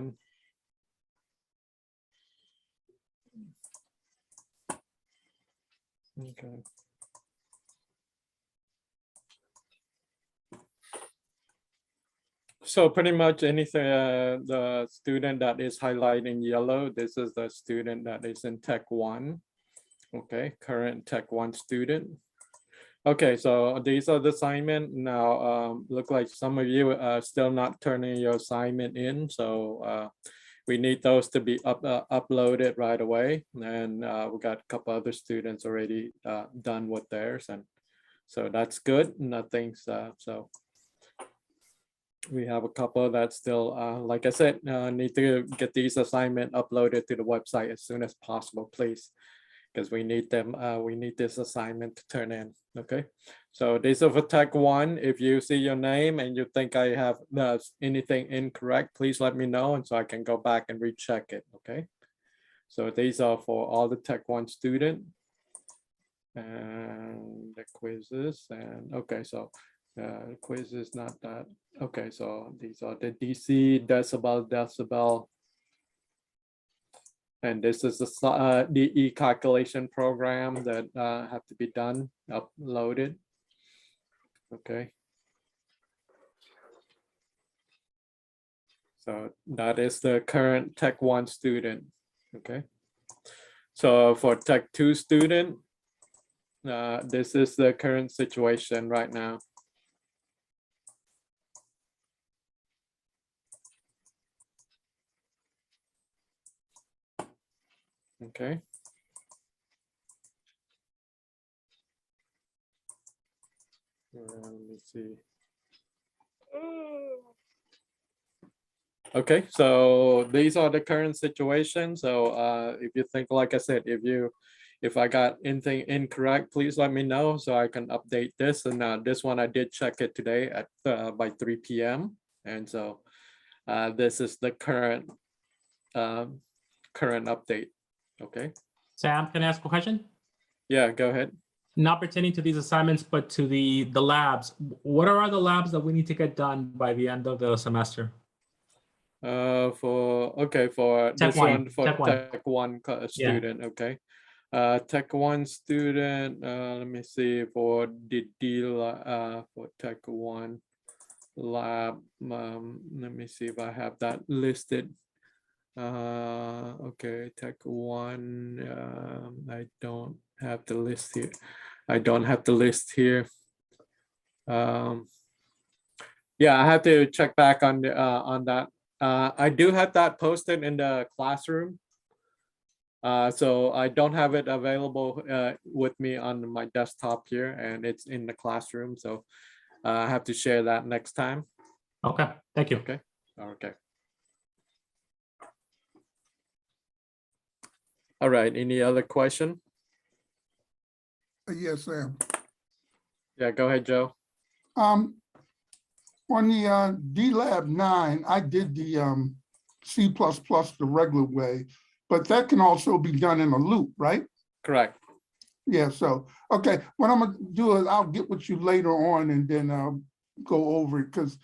Okay. So pretty much anything, the student that is highlighted in yellow, this is the student that is in Tech 1. Okay, current Tech 1 student. Okay, so these are the assignment. Now, look like some of you are still not turning your assignment in. So we need those to be uploaded right away. And we got a couple other students already done with theirs. And so that's good. Nothing's so we have a couple that still, like I said, need to get these assignment uploaded to the website as soon as possible, please. Because we need them, we need this assignment to turn in, okay? So these are for Tech 1. If you see your name and you think I have anything incorrect, please let me know and so I can go back and recheck it, okay? So these are for all the Tech 1 student. And the quizzes, and okay, so quiz is not that. Okay, so these are the DC, decibel. And this is the DE calculation program that have to be done, uploaded. Okay. So that is the current Tech 1 student. Okay. So for Tech 2 student, this is the current situation right now. Okay. Let me see. Okay, so these are the current situations. So if you think, like I said, if I got anything incorrect, please let me know so I can update this. And this one I did check it today at by 3 p.m. And so this is the current current update. Okay. Sam, can I ask a question? Yeah, go ahead. Not pertaining to these assignments, but to the labs. What are the labs that we need to get done by the end of the semester? For Tech this 1, one for Tech 1. Tech 1 student. Yeah. Okay. Tech 1 student, let me see, for the for Tech 1 lab, let me see if I have that listed. Okay, Tech 1, I don't have the list here. I don't have the list here. Yeah, I have to check back on that. I do have that posted in the classroom. So I don't have it available with me on my desktop here, and it's in the classroom. So I have to share that next time. Okay, thank you. Okay, okay. All right, any other question? Yes, Sam. Yeah, go ahead, Joe. On the D-Lab 9, I did the C++ the regular way, but that can also be done in a loop, right? Correct. Yeah, so, okay, what I'm gonna do is I'll get with you later on and then I'll go over it, because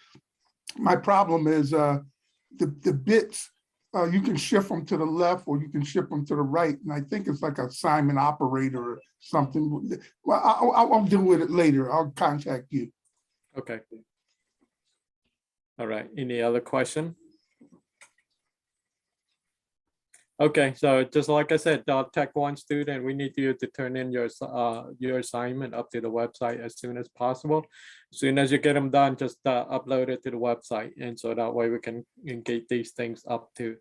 my problem is the bits, you can shift them to the left or you can shift them to the right, and I think it's like a assignment operator or something. Well, I'll deal with it later. I'll contact you. Okay. All right, any other question? Okay, so just like I said, Tech 1 student, we need you to turn in your assignment up to the website as soon as possible. As soon as you get them done, just upload it to the website, and so that way we can get these things up to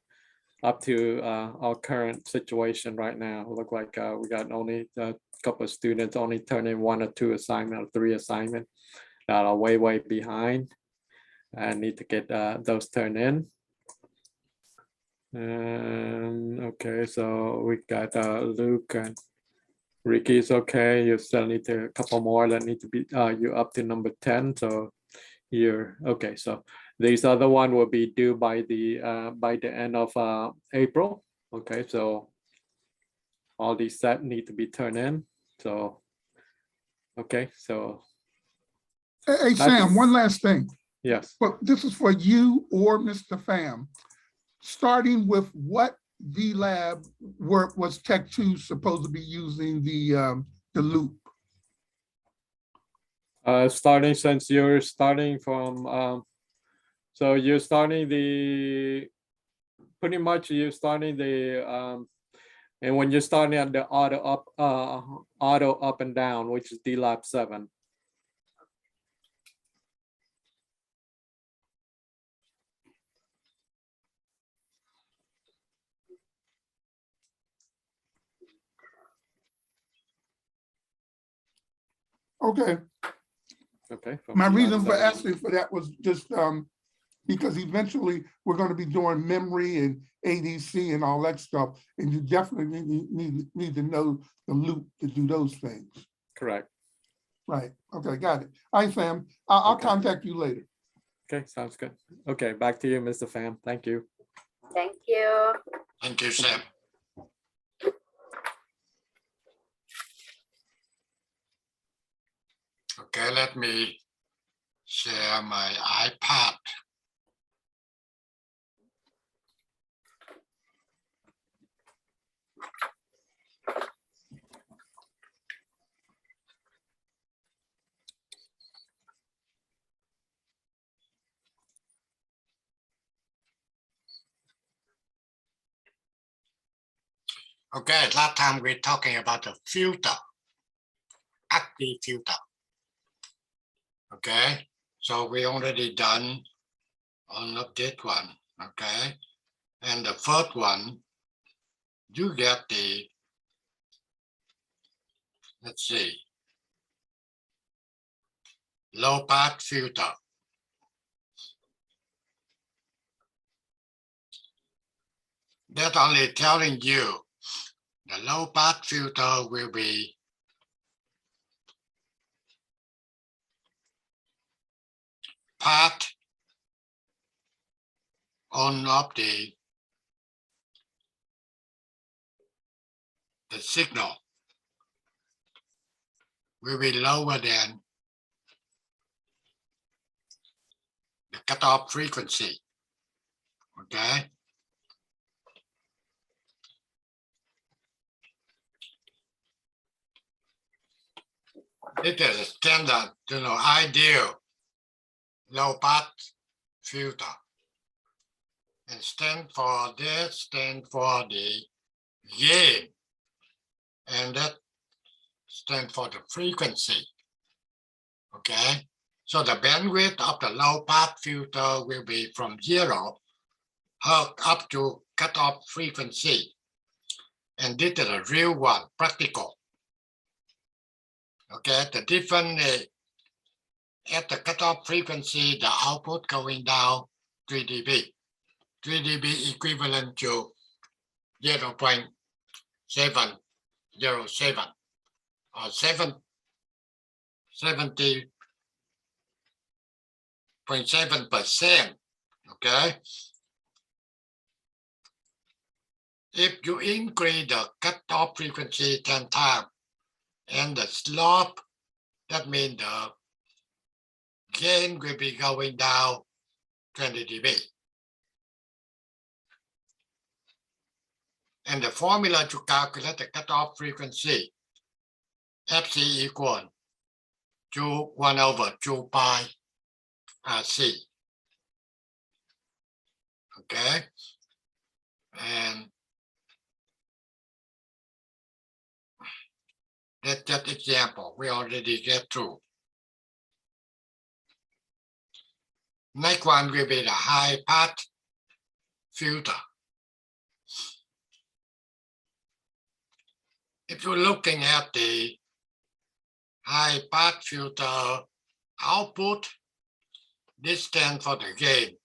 our current situation right now. Look like we got only a couple of students only turning 1 or 2 assignment or 3 assignment that are way behind. I need to get those turned in. Okay, so we got Luke and Ricky's okay. You still need a couple more that need to be you up to number 10. So here, okay, so these other one will be due by the end of April. Okay, so all these set need to be turned in. So okay, so Hey, Sam, one last thing. yes. Well, this is for you or Mr. Pham. starting with what VLab work was Tech 2 supposed to be using the loop? Starting since you're starting from, so you're starting pretty much you're starting and when you're starting at the auto up and down, which is DLAP 7. Okay, Okay. my from reason DLAP for 7. asking for that was just because eventually we're going to be doing memory and ADC and all that stuff, and you definitely need to know the loop to do those things. Correct. Right. Okay, got it. All right, Sam. I'll Okay. contact you later. Okay, sounds good. Okay, back to you, Mr. Pham. Thank you. Thank you. Thank you, Sam. Okay, let me share my iPad. Okay, last time we're talking about the filter, active filter. Okay, so we already done on update one. Okay, and the first one, you get the, let's see, low pass filter. That's only telling you the low pass filter will be part on of the signal will be lower than the cutoff frequency. Okay. It is a standard, ideal low pass filter. And stand for the gain. And that stands for the frequency. Okay. So the bandwidth of the low pass filter will be from 0 up to cutoff frequency. And this is a real one, practical. Okay, the difference at the cutoff frequency, the output going down 3 dB. 3 dB equivalent to 0.707 or 70.7%. Okay. If you increase the cutoff frequency 10 times and the slope, that means the gain will be going down 20 dB. And the formula to calculate the cutoff frequency, FC equal to 1 over 2 pi RC. Okay. And that's just example. We already get through. Next one will be the high pass filter. If you're looking at the high pass filter output, this stands for the gain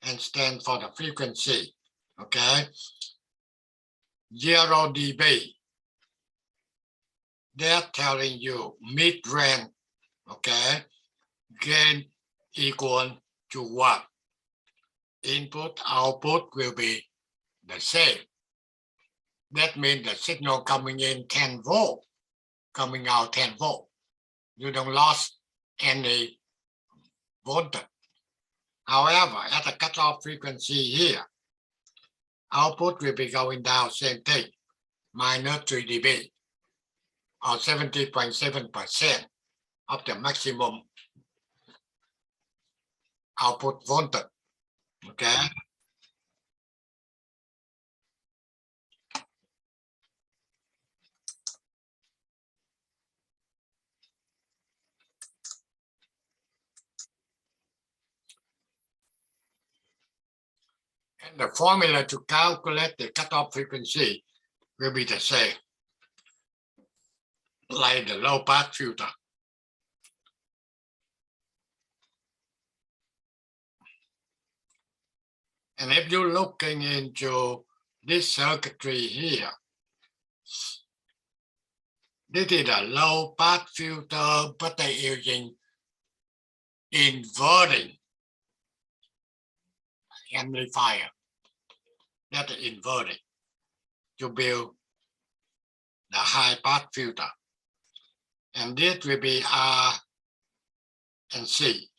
and stands for the frequency. Okay. 0 dB. They're telling you mid-range. Okay. Gain equal to what? Input, output will be the same. That means the signal coming in 10 volt, coming out 10 volt. You don't lose any voltage. However, at the cutoff frequency here, output will be going down, same thing, minus 3 dB, or 70.7% of the maximum output voltage. Okay. And the formula to calculate the cutoff frequency will be the same, like the low pass filter. And if you're looking into this circuitry here, this is a low pass filter, but they're using inverting amplifier. That's inverting to build the high pass filter. And this will be R and C.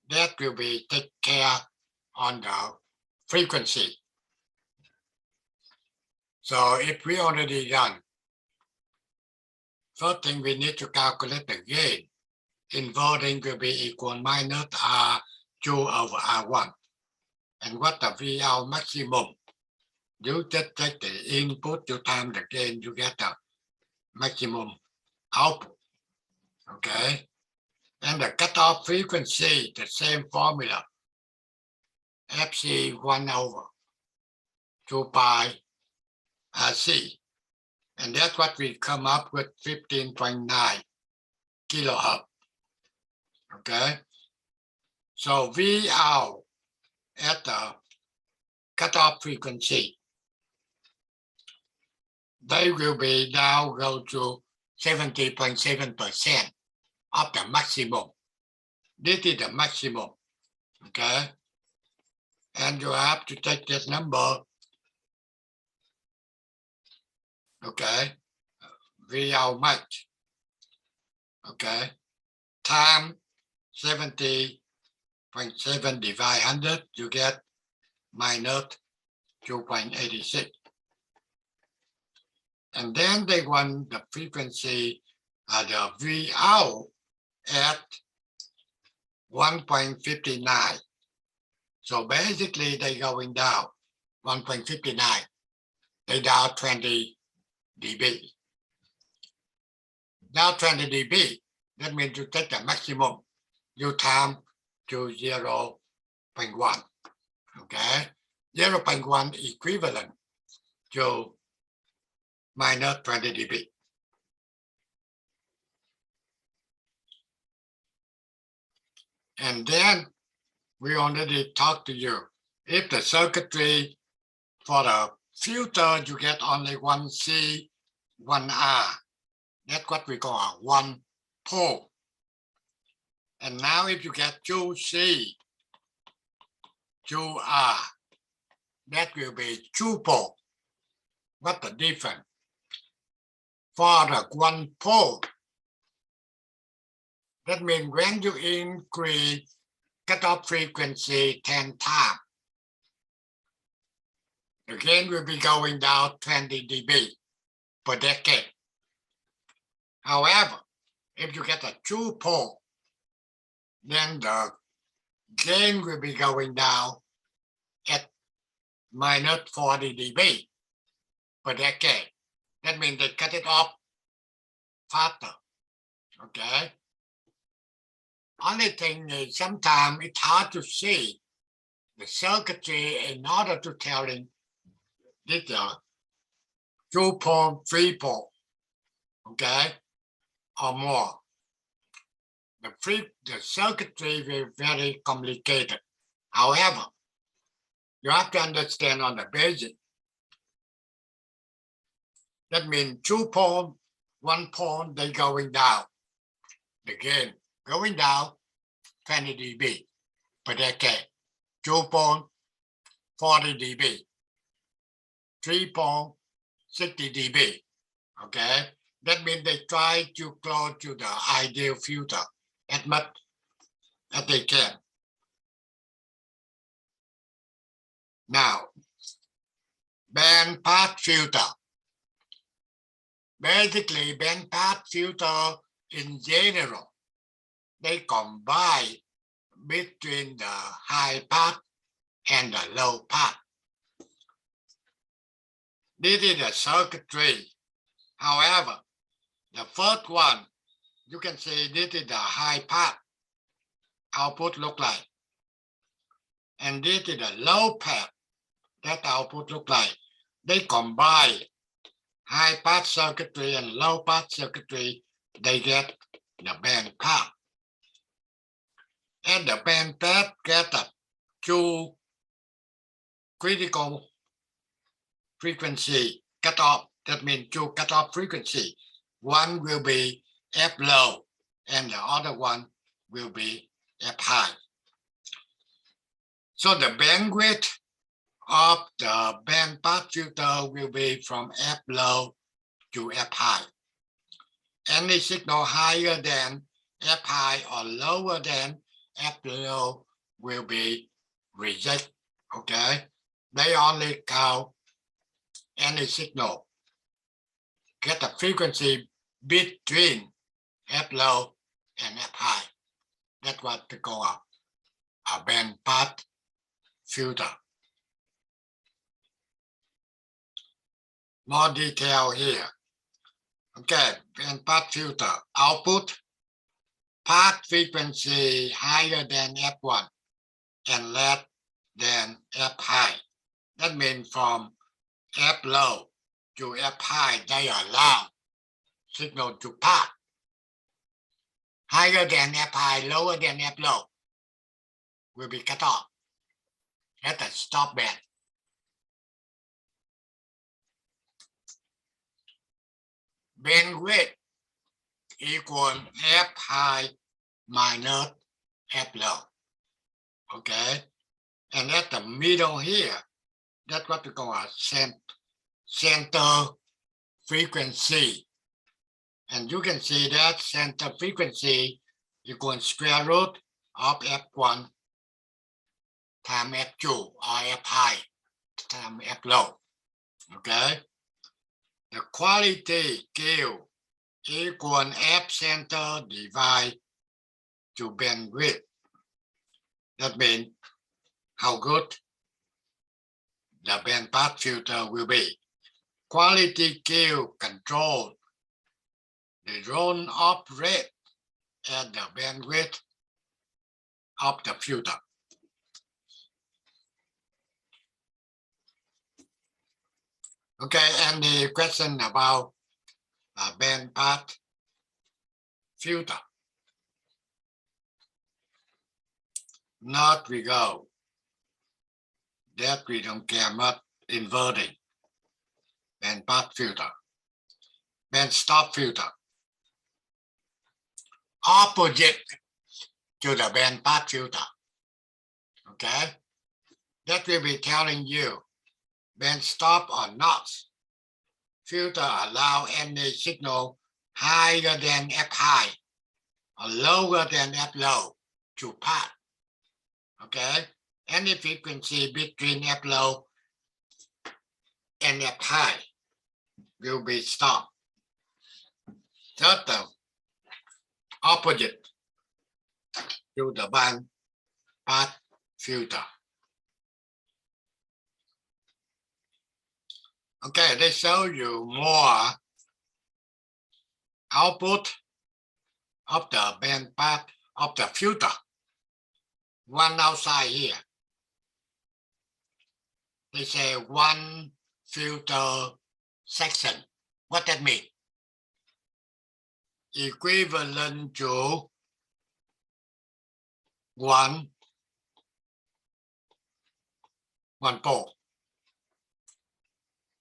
That will be take care on the frequency. So if we already done, first thing we need to calculate the gain. Inverting will be equal minus R2 over R1. And what the VL maximum? You just take the input, you times the gain, you get the maximum output. Okay? And the cutoff frequency, the same formula. FC 1 over 2 pi RC. And that's what we come up with, 15.9 kilohertz. Okay? So VL at the cutoff frequency, they will be now go to 70.7% of the maximum. This is the maximum. Okay? And you have to take this number. Okay? VL much. Okay? Time 70.7 divide 100, you get minus 2.86. And then they want the frequency of the VL at 1.59. So basically they're going down 1.59. They down 20 dB. Now 20 dB, that means you take the maximum, you time to 0.1. Okay? 0.1 equivalent to minus 20 dB. And then we already talked to you. If the circuitry for the filter, you get only 1C, 1R. That's what we call a one pole. And now if you get 2C, 2R, that will be 2 pole. What's the difference? For the 1 pole, that means when you increase cutoff frequency 10 times, the gain will be going down 20 dB per decade. However, if you get a 2 pole, then the gain will be going down at minus 40 dB per decade. That means they cut it off faster. Okay? Only thing is sometimes it's hard to see the circuitry in order to tell in this 2 pole, 3 pole, okay, or more. The circuitry will be very complicated. However, you have to understand on the basic. That means 2 pole, 1 pole, they going down. The gain going down 20 dB per decade. 2 pole, 40 dB. 3 pole, 60 dB. Okay? That means they try to close to the ideal filter as much as they can. Now, bandpass filter. Basically, bandpass filter in general, they combine between the high pass and the low pass. This is the circuitry. However, the first one, you can see this is the high pass output look like. And this is the low pass that output look like. They combine high pass circuitry and low pass circuitry, they get the band pass. And the band pass get a two critical frequency cutoff. That means two cutoff frequency. One will be F low and the other one will be F high. So the bandwidth of the band pass filter will be from F low to F high. Any signal higher than F high or lower than F low will be rejected. Okay, they only count any signal get a frequency between F low and F high. That's what we call a band pass filter. More detail here. Okay, band pass filter output pass frequency higher than F1 and less than F high. That means from F low to F high, they allow signal to pass. Higher than F high, lower than F low will be cut off. That's a stop band. Bandwidth equal F high minus F low. Okay, and at the middle here, that's what we call a center frequency. And you can see that center frequency equals square root of F1 times F2 or F high times F low. Okay, the quality Q equal F center divided to bandwidth. That means how good the band pass filter will be. Quality Q control the roll-off rate and the bandwidth of the filter. Okay, any question about band pass filter? Not we go. That we don't care much. Inverting band pass filter, band stop filter, opposite to the band pass filter. Okay, that will be telling you band stop or not. Filter allow any signal higher than F high or lower than F low to pass. Okay, any frequency between F low and F high will be stopped. That's the opposite to the band pass filter. Okay, they show you more output of the band pass of the filter. One outside here. They say one filter section. What that mean? Equivalent to one pole.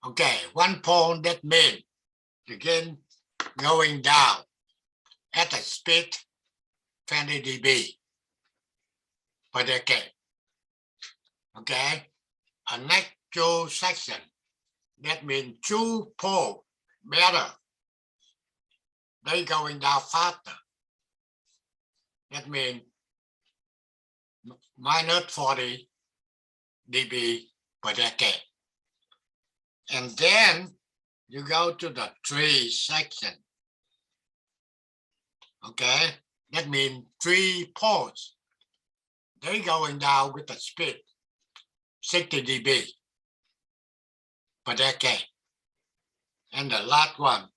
Okay, one pole, that means again going down at a speed 20 dB per decade. Okay, a next two section, that means two poles better. They going down faster. That means minus 40 dB per decade. And then you go to the 3 section. Okay, that means 3 poles. They're going down with the speed 60 dB per decade. And the last one,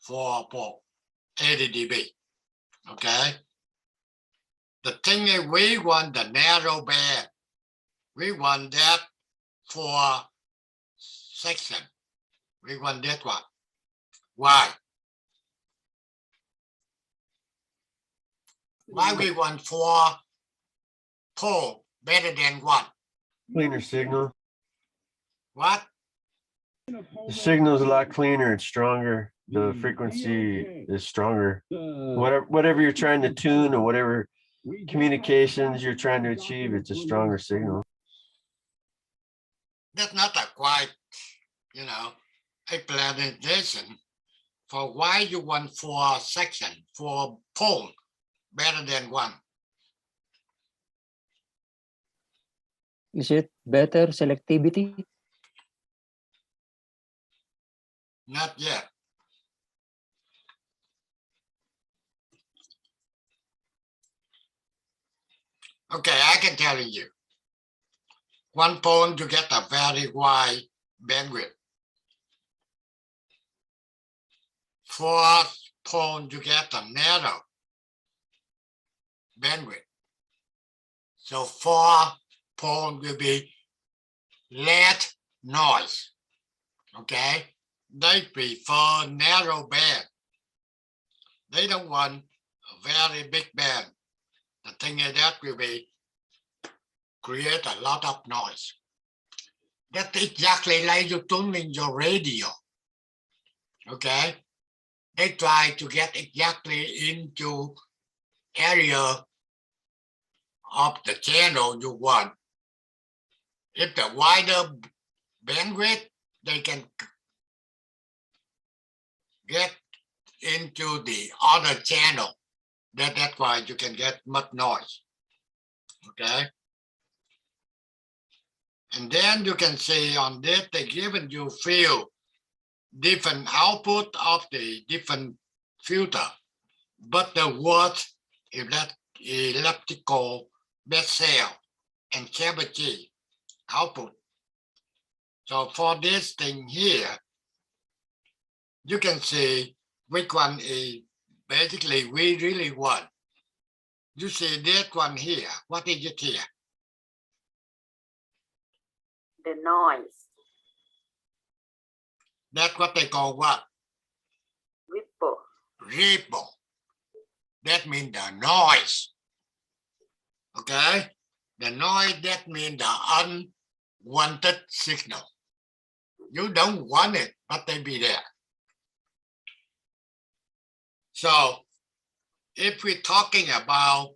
4 pole, 80 dB. Okay. The thing is, we want the narrow band. We want that for section. We want that one. Why? Why we want 4 pole better than 1? Cleaner signal. What? The signal's a lot cleaner. It's stronger. The frequency is stronger. Whatever you're trying to tune or whatever communications you're trying to achieve, it's a stronger signal. That's not a quite, explanation for why you want 4 section, 4 pole better than 1. Is it better selectivity? Not yet. Okay, I can tell you. 1 pole you get a very wide bandwidth. 4 pole you get a narrow bandwidth. So 4 pole will be less noise. Okay, they prefer narrow band. They don't want a very big band. The thing is that will be create a lot of noise. That's exactly like you tuning your radio. Okay, they try to get exactly into area of the channel you want. If the wider bandwidth, they can get into the other channel. That's why you can get much noise. Okay. And then you can see on this, they given you few different output of the different filter, but the word elliptical bezel and cavity output. So for this thing here, you can see which one is basically we really want. You see that one here. What is it here? The noise. That's what they call what? Ripple. Ripple. That means the noise. Okay? The noise, that means the unwanted signal. You don't want it, but they be there. So if we're talking about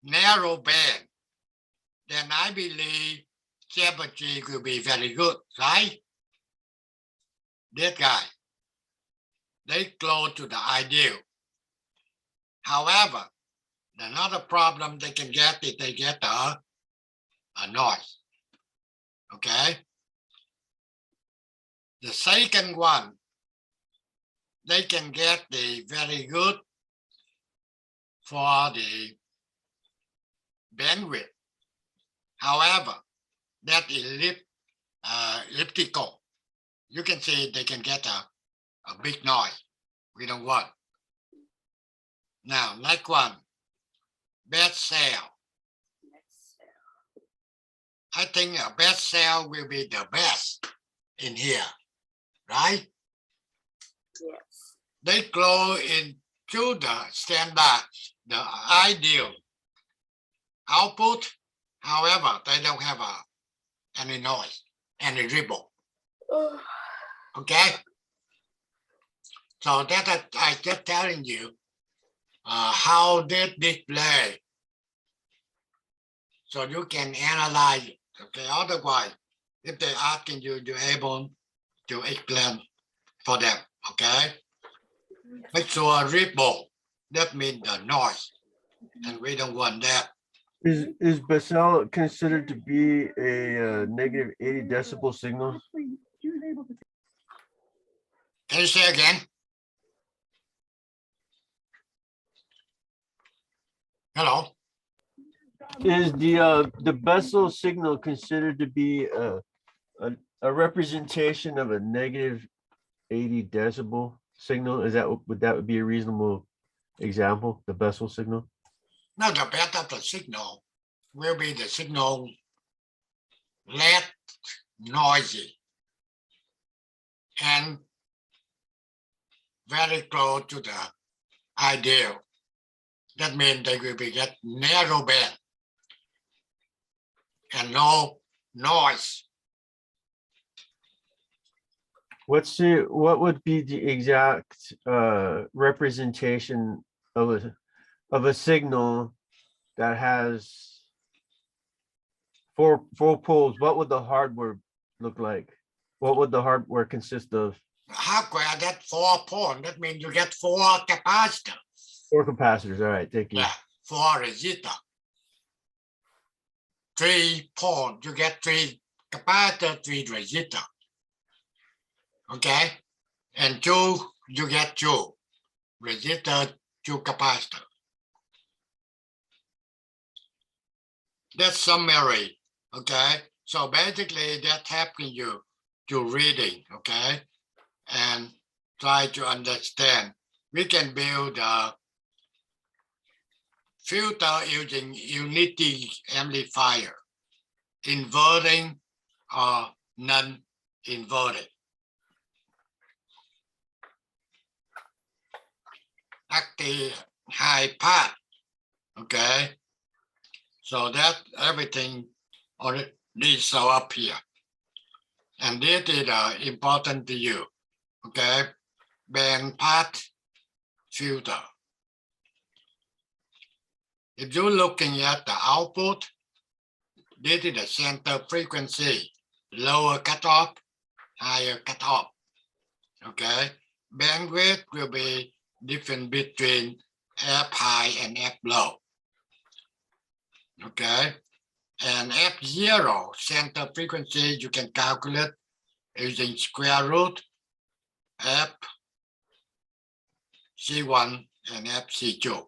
narrow band, then I believe Jeopardy will be very good, right? That guy, they close to the ideal. However, another problem they can get is they get a noise. Okay? The second one, they can get the very good for the bandwidth. However, that elliptical, you can see they can get a big noise. We don't want. Now, next one, bezel. I think a bezel will be the best in here, right? Yes. They go into the standard, the ideal output. However, they don't have any noise, any ripple. Okay? So that I just telling you how they display. So you can analyze it. Okay, otherwise, if they're asking you, you're able to explain for them. Okay? Make sure ripple, that means the noise. And we don't want that. Is Bessel considered to be a negative 80 decibel signal? Can you say again? Hello? Is the Bessel signal considered to be a representation of a negative 80 decibel signal? Would that be a reasonable example, the Bessel signal? Now the better the signal will be the signal less noisy and very close to the ideal. That means they will be get narrow band and no noise. What would be the exact representation of a signal that has four poles? What would the hardware look like? What would the hardware consist of? Hardware that 4 pole, that means you get 4 capacitors. 4 capacitors. All right, thank you. Yeah, 4 resistor. 3 pole, you get 3 capacitor, 3 resistor. Okay, and 2, you get 2 resistor, 2 capacitor. That's summary. Okay, so basically that helping you to reading. Okay, and try to understand. We can build a filter using unity amplifier, inverting or non-inverted. Active high pass. Okay, so that everything already show up here, and this is important to you. Okay, band pass filter. If you're looking at the output, this is the center frequency, lower cutoff, higher cutoff. Okay, bandwidth will be different between F high and F low. Okay, and F0 center frequency you can calculate using square root F C1 and FC2.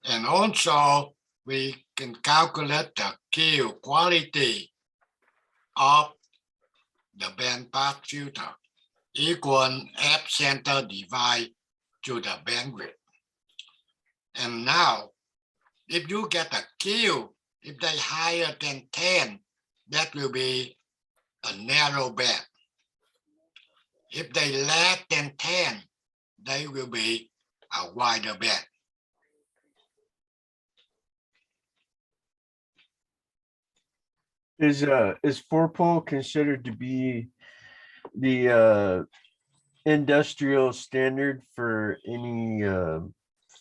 And also we can calculate the Q quality of the bandpass filter equal F center divided to the bandwidth. And now, if you get a Q, if they higher than 10, that will be a narrow band. If they less than 10, they will be a wider band. Is 4 pole considered to be the industrial standard for any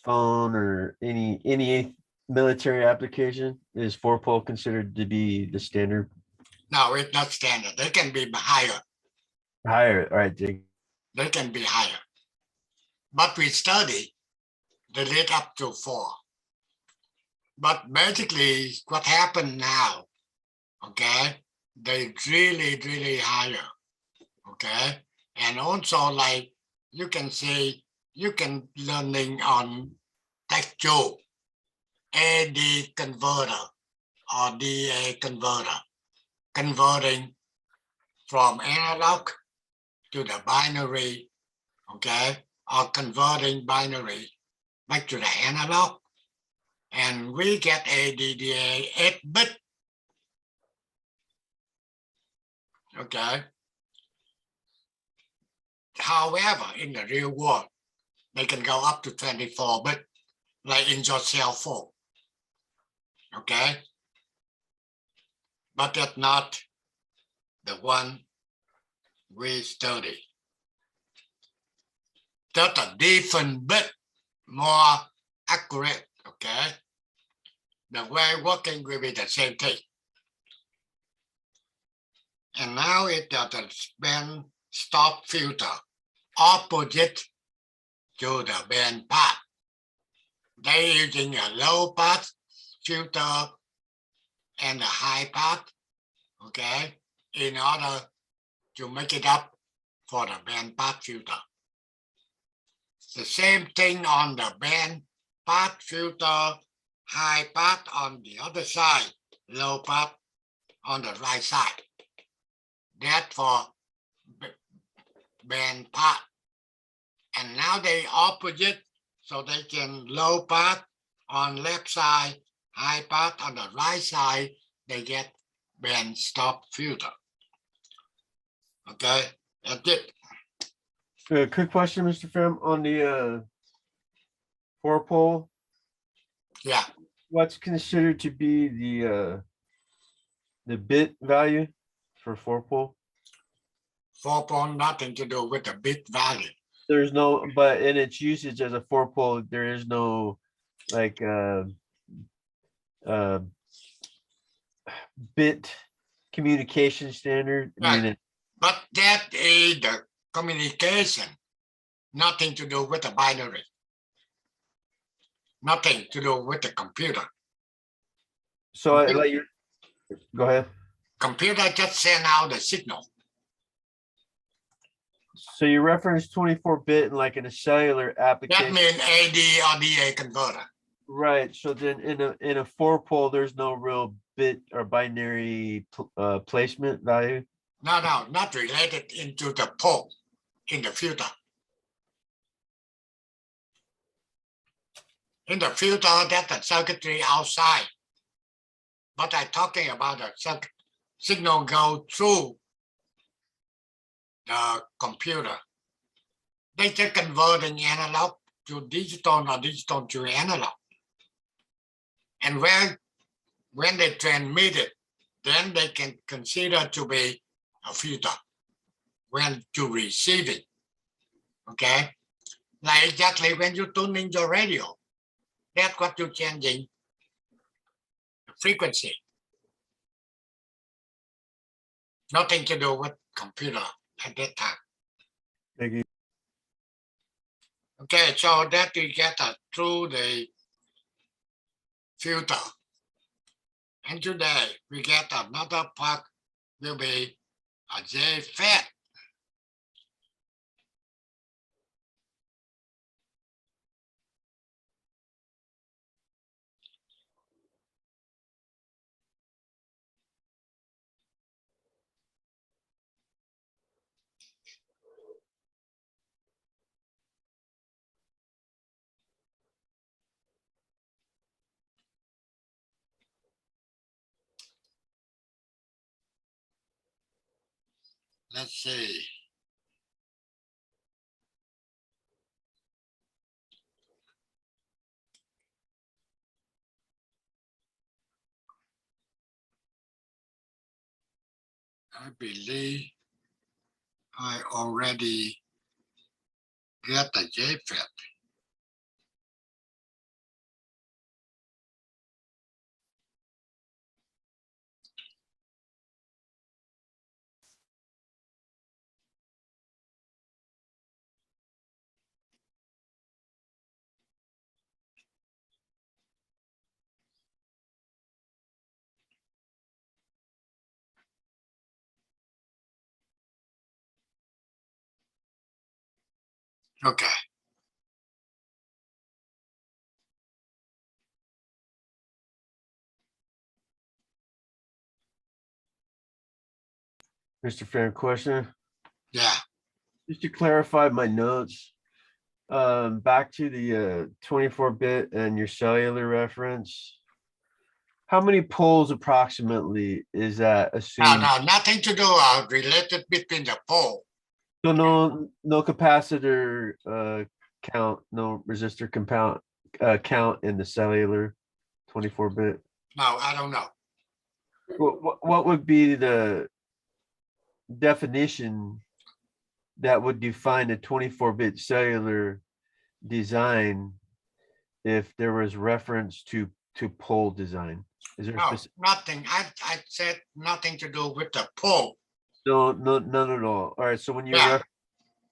phone or any military application? Is 4 pole considered to be the standard? No, it's not standard. They can be higher. Higher, all right. They can be higher. But we study the lead up to 4. But basically, what happened now, okay, they really higher, okay? And also, like, you can see, you can learning on textual AD converter or DA converter, converting from analog to the binary, okay, or converting binary back to the analog, and we get ADDA 8-bit, okay. However, in the real world, they can go up to 24-bit, like in your cell phone, okay? But that's not the one we study. Just a different bit, more accurate, okay? The way working will be the same thing. And now it does a band stop filter opposite to the band pass. They using a low pass filter and the high pass, okay, in order to make it up for the band pass filter. The same thing on the band pass filter, high pass on the other side, low pass on the right side. That's for band pass. And now they opposite, so they can low pass on left side, high pass on the right side, they get band stop filter. Okay, that's it. Quick question, Mr. Pham, on the 4-pole, Yeah, what's considered to be the bit value for 4-pole? 4-pole, nothing to do with the bit value. There's no, but in its usage as a 4-pole, there is no like bit communication standard. I mean, Right. But that is the communication, nothing to do with the binary. Nothing to do with the computer. so I let you go ahead. Computer just send out the signal. So you referenced 24-bit and like in a cellular That application, means AD or DA converter. right? So then in a 4-pole, there's no real bit or binary placement value. No, not related into the pole in the filter. In the filter, that's the circuitry outside. But I'm talking about the signal go through the computer. They just converting analog to digital or digital to analog. And when they transmit it, then they can consider to be a filter when to receive it. Okay? Like exactly when you tune in your radio, that's what you're changing the frequency. Nothing to do with computer at that time. Thank you. Okay, so that we get through the filter. And today we get another part will be a JFET. Let's see. I believe I already get the JFET. Okay. Mr. Pham, question. Yeah. Just to clarify my notes, back to the 24-bit and your cellular reference. How many poles approximately is that assumed? No, nothing to do related between the pole. So no capacitor count, no resistor compound count in the cellular 24-bit. No, I don't know. What would be the definition that would define a 24-bit cellular design if there was reference to pole design? Is there a No, specific? nothing. I said nothing to do with the pole. No, none at all. All right, so when you Yeah.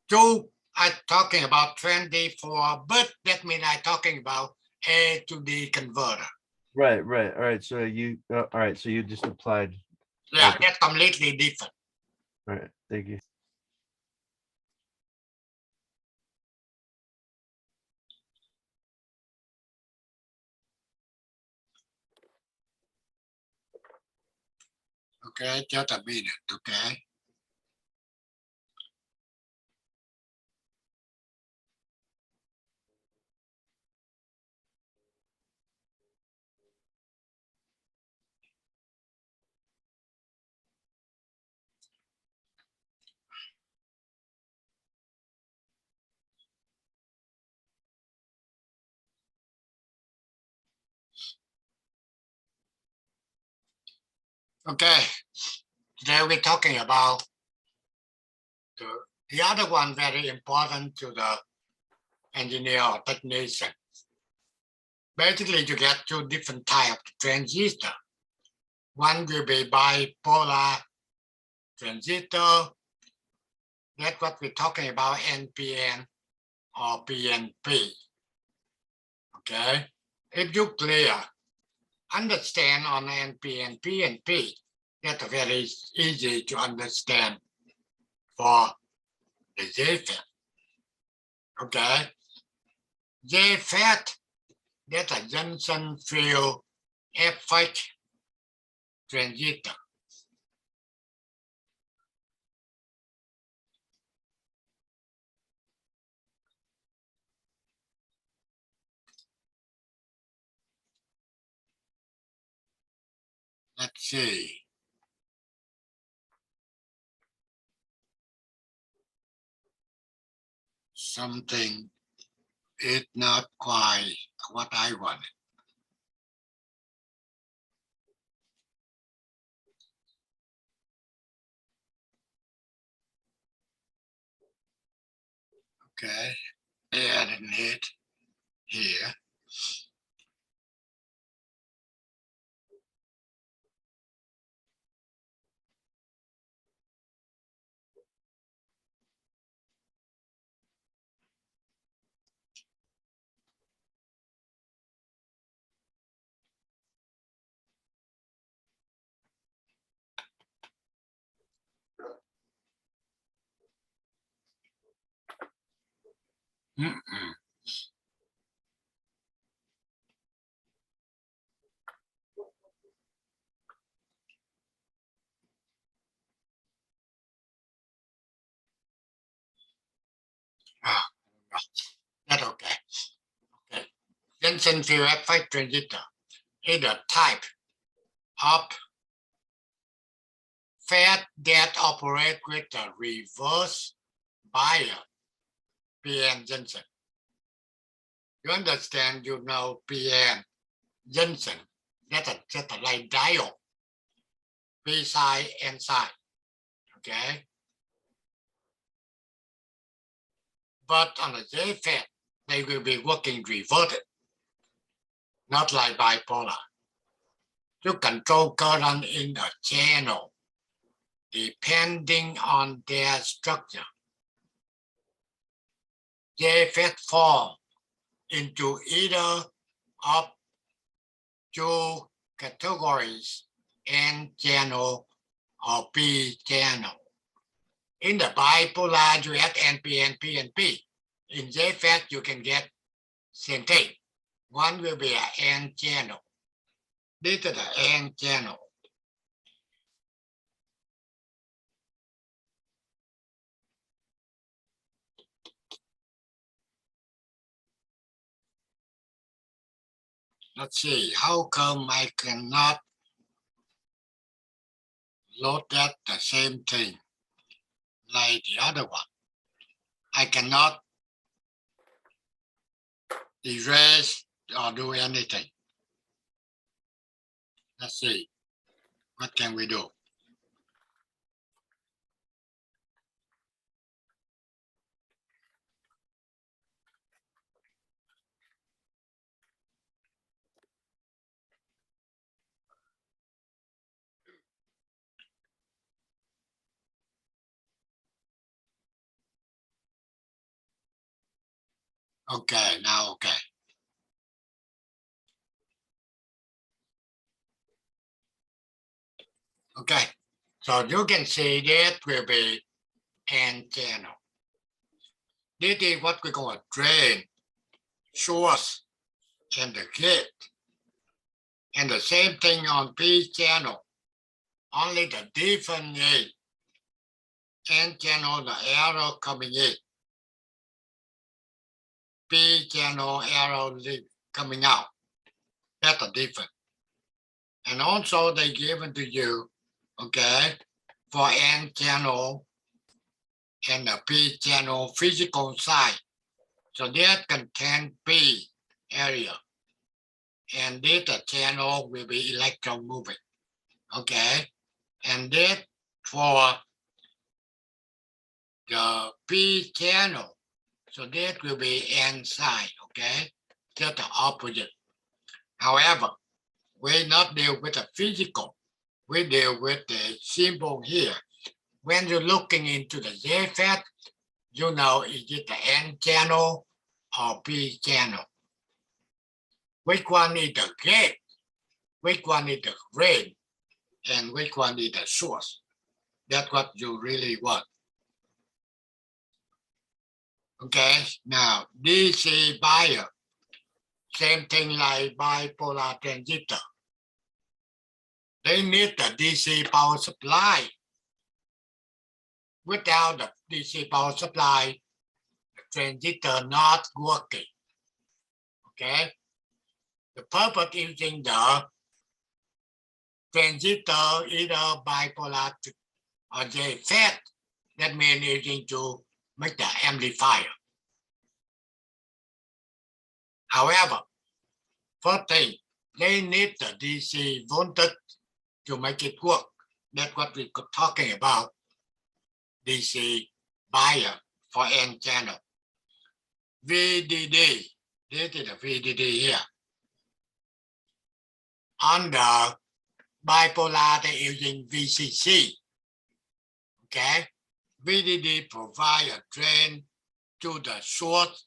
Two, I'm talking about 24, but that means I'm talking about A to D converter. Right, right. All right. So all right. So you just applied. Yeah, Okay. that's completely different. All right. Thank you. Okay, just a minute. Okay. Okay. Today we're talking about the other one very important to the engineer or technician. Basically, you get two different types of transistor. One will be bipolar transistor. That's what we're talking about, NPN or PNP. Okay. If you clear, understand on NPN, PNP, that's very easy to understand for the JFET. Okay. JFET, that's a Johnson field effect transistor. Let's see. Something is not quite what I wanted. Okay, adding it here. Mm-mm. Ah, that's okay. Okay. Johnson field effect transistor is a type of FET that operate with the reverse bias PN junction. You understand, you know PN junction. That's just a light diode. P side, N side. Okay. But on the JFET, they will be working reverted, not like bipolar. To control current in the channel, depending on their structure. JFET fall into either of two categories, N channel or P channel. In the bipolar, you have NPN, PNP. In JFET, you can get same thing. One will be an N channel. This is the N channel. Let's see, how come I cannot load that the same thing like the other one? I cannot erase or do anything. Let's see, what can we do? Okay, now okay. Okay, so you can see that will be N channel. This is what we call a drain, source, and the gate. And the same thing on P channel. Only the difference is N channel, the arrow coming in. P channel, arrow coming out. That's the difference. And also they given to you, okay, for N channel and the P channel physical side. So that contain P area. And this channel will be electron moving. Okay. And that for the P channel. So that will be N side. Okay. Just the opposite. However, we not deal with the physical. We deal with the symbol here. When you're looking into the JFET, you know, is it the N channel or P channel? Which one is the gate? Which one is the drain? And which one is the source? That's what you really want. Okay, now DC bias, same thing like bipolar transistor. They need the DC power supply. Without the DC power supply, the transistor not working. Okay, the purpose using the transistor either bipolar or JFET, that means using to make the amplifier. However, first thing, they need the DC voltage to make it work. That's what we're talking about, DC bias for N channel. VDD, this is the VDD here. On the bipolar, they're using VCC. Okay, VDD provide a drain to the source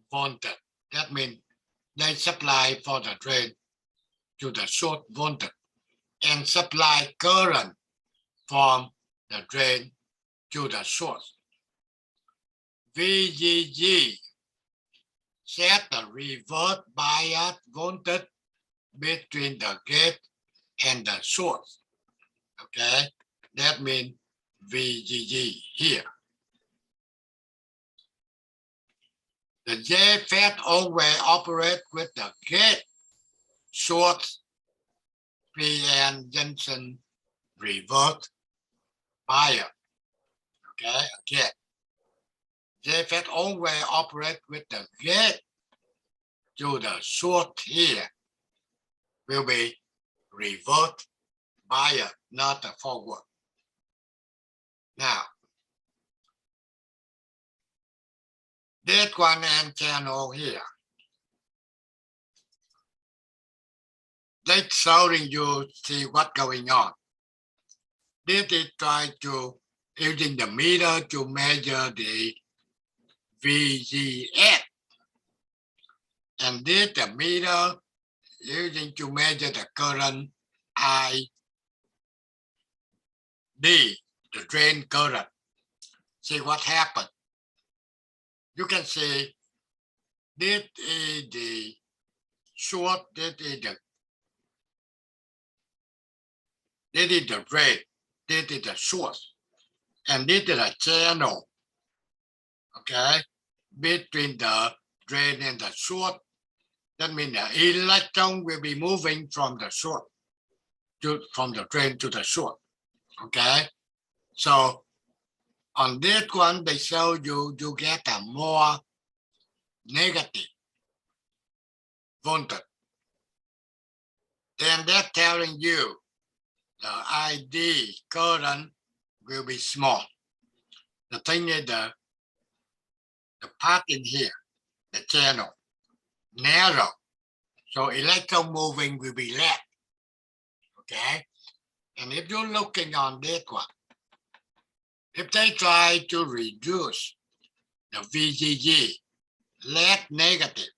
voltage. That means they supply for the drain to the source voltage and supply current from the drain to the source. VGG set the reverse bias voltage between the gate and the source. Okay, that means VGG here. The JFET always operates with the gate, source, PN junction, reverse bias. Okay, again, JFET always operates with the gate to the source here will be reverse bias, not the forward. Now, this one N channel here. They're showing you see what's going on. This is trying to using the meter to measure the VGS. And this the meter using to measure the current ID, the drain current. See what happened. You can see this is the source, this is the drain, this is the source, and this is a channel, okay, between the drain and the source. That means the electron will be moving from the source from the drain to the source, okay? So on this one, they show you get a more negative voltage. Then they're telling you the ID current will be small. The thing is the part in here, the channel, narrow. So electron moving will be less. Okay? And if you're looking on this one, if they try to reduce the VGG, less negative,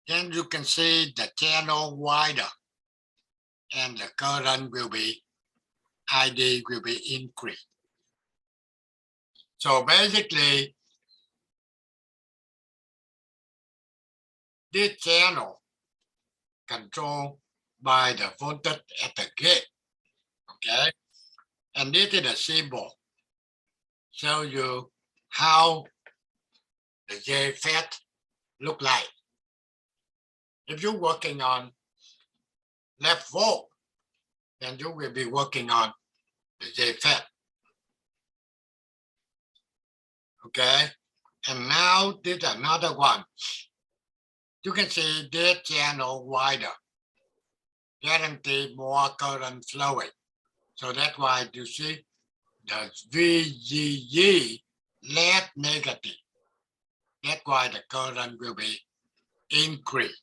then you can see the channel wider. and the current will be ID will be increased. So basically, this channel controlled by the voltage at the gate. Okay, and this is a symbol show you how the JFET look like. If you're working on left volt, then you will be working on the JFET. Okay, and now this another one. You can see this channel wider, guarantee more current flowing. So that's why you see the VGG less negative. That's why the current will be increased.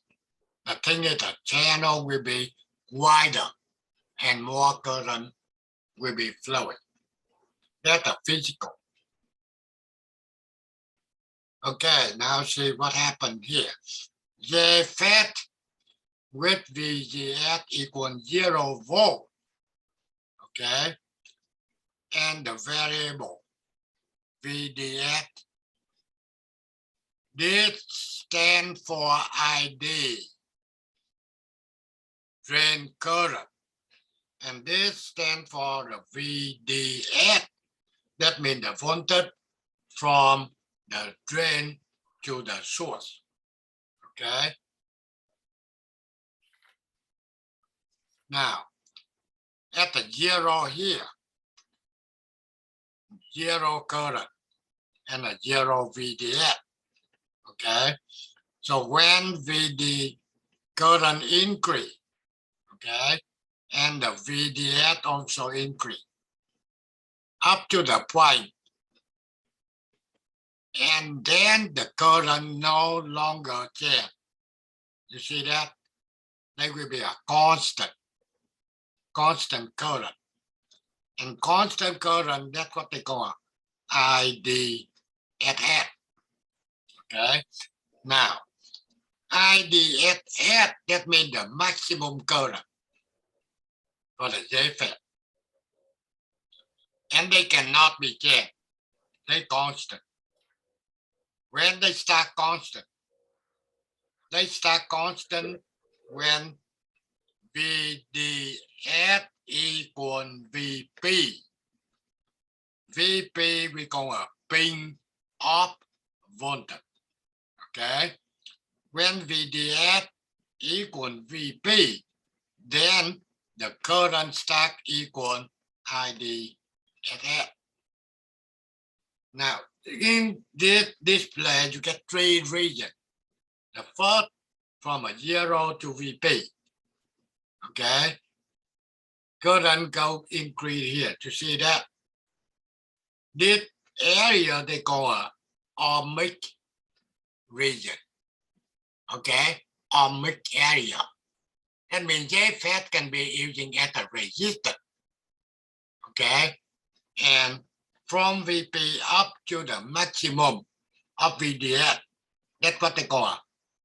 The thing is the channel will be wider and more current will be flowing. That's a physical. Okay, now see what happened here. JFET with VGS equal 0 volt. Okay, and the variable VDS. This stands for ID, drain current, and this stands for the VDS. That means the voltage from the drain to the source. Okay. Now, at the 0 here, 0 current and a 0 VDS. Okay. So when VD current increase, okay, and the VDS also increase up to the point, and then the current no longer change. You see that? There will be a constant current. And constant current, that's what they call IDSS. Okay. Now, IDSS, that means the maximum current for the JFET. And they cannot be changed. They constant. When they start constant when VDS equal VP. VP we call a pin off voltage. Okay. When VDS equal VP, then the current start equal IDSS. Now, in this display, you get 3 regions. The first from a 0 to VP. Okay. Current go increase here. To see that, this area they call a ohmic region. Okay, ohmic area. That means JFET can be using as a resistor. Okay, and from VP up to the maximum of VDS, that's what they call a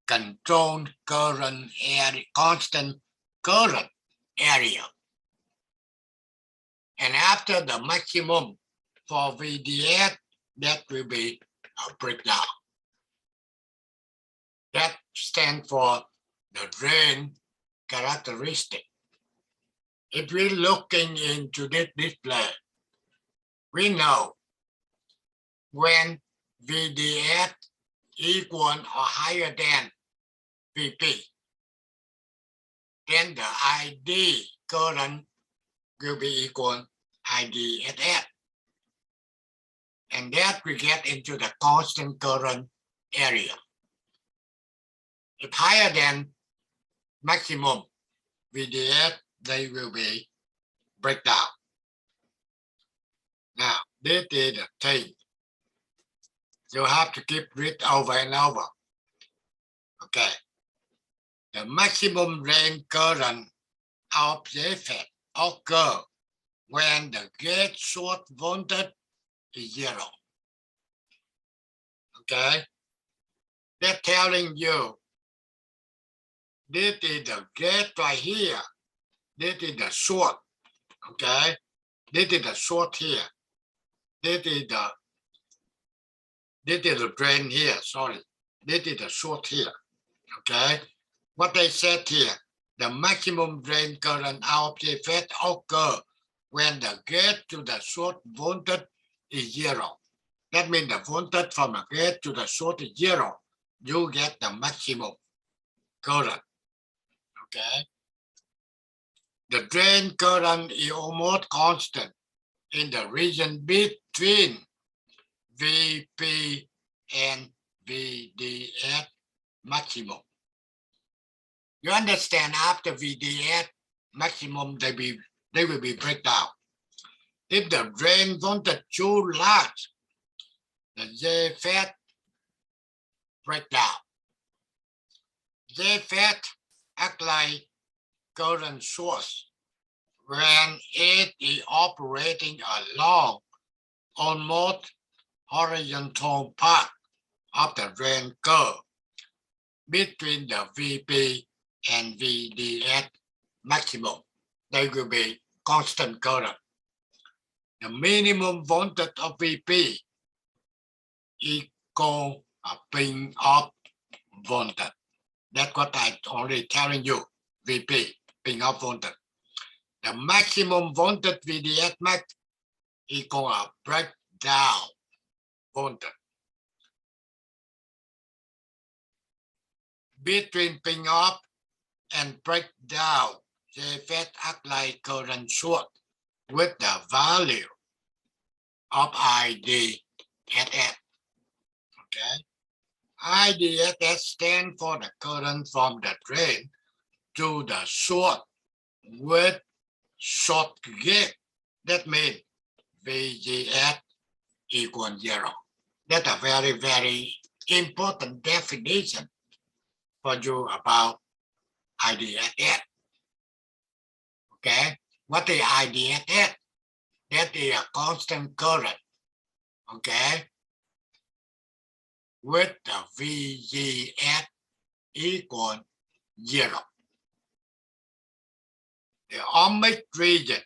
controlled current area, constant current area. And after the maximum for VDS, that will be a breakdown. That stands for the drain characteristic. If we're looking into this display, we know when VDS equal or higher than VP, then the ID current will be equal IDSS. And that we get into the constant current area. If higher than maximum VDS, they will be breakdown. Now, this is the thing. You have to keep it over and over. Okay. The maximum drain current of JFET occurs when the gate source voltage is 0. Okay. They're telling you this is the gate right here. This is the source. Okay. This is the source here. This is the drain here. Sorry. This is the source here. Okay. What they said here, the maximum drain current out of JFET occur when the gate to the source voltage is 0. That means the voltage from the gate to the source is 0. You get the maximum current. Okay. The drain current is almost constant in the region between VP and VDS maximum. You understand, after VDS maximum, they will be breakdown. If the drain voltage too large, the JFET breakdown. JFET act like current source when it is operating along almost horizontal part of the drain curve between the VP and VDS maximum. They will be constant current. The minimum voltage of VP equal a pin off voltage. That's what I already telling you. VP, pin off voltage. The maximum voltage VDS max equal a breakdown voltage. Between pin off and breakdown, JFET act like current source with the value of IDSS. Okay. IDSS stands for the current from the drain to the source with short gate. That means VGS equals 0. That's a very, very important definition for you about IDSS. Okay, what is IDSS? That is a constant current. Okay, with the VGS equal 0. The ohmic region,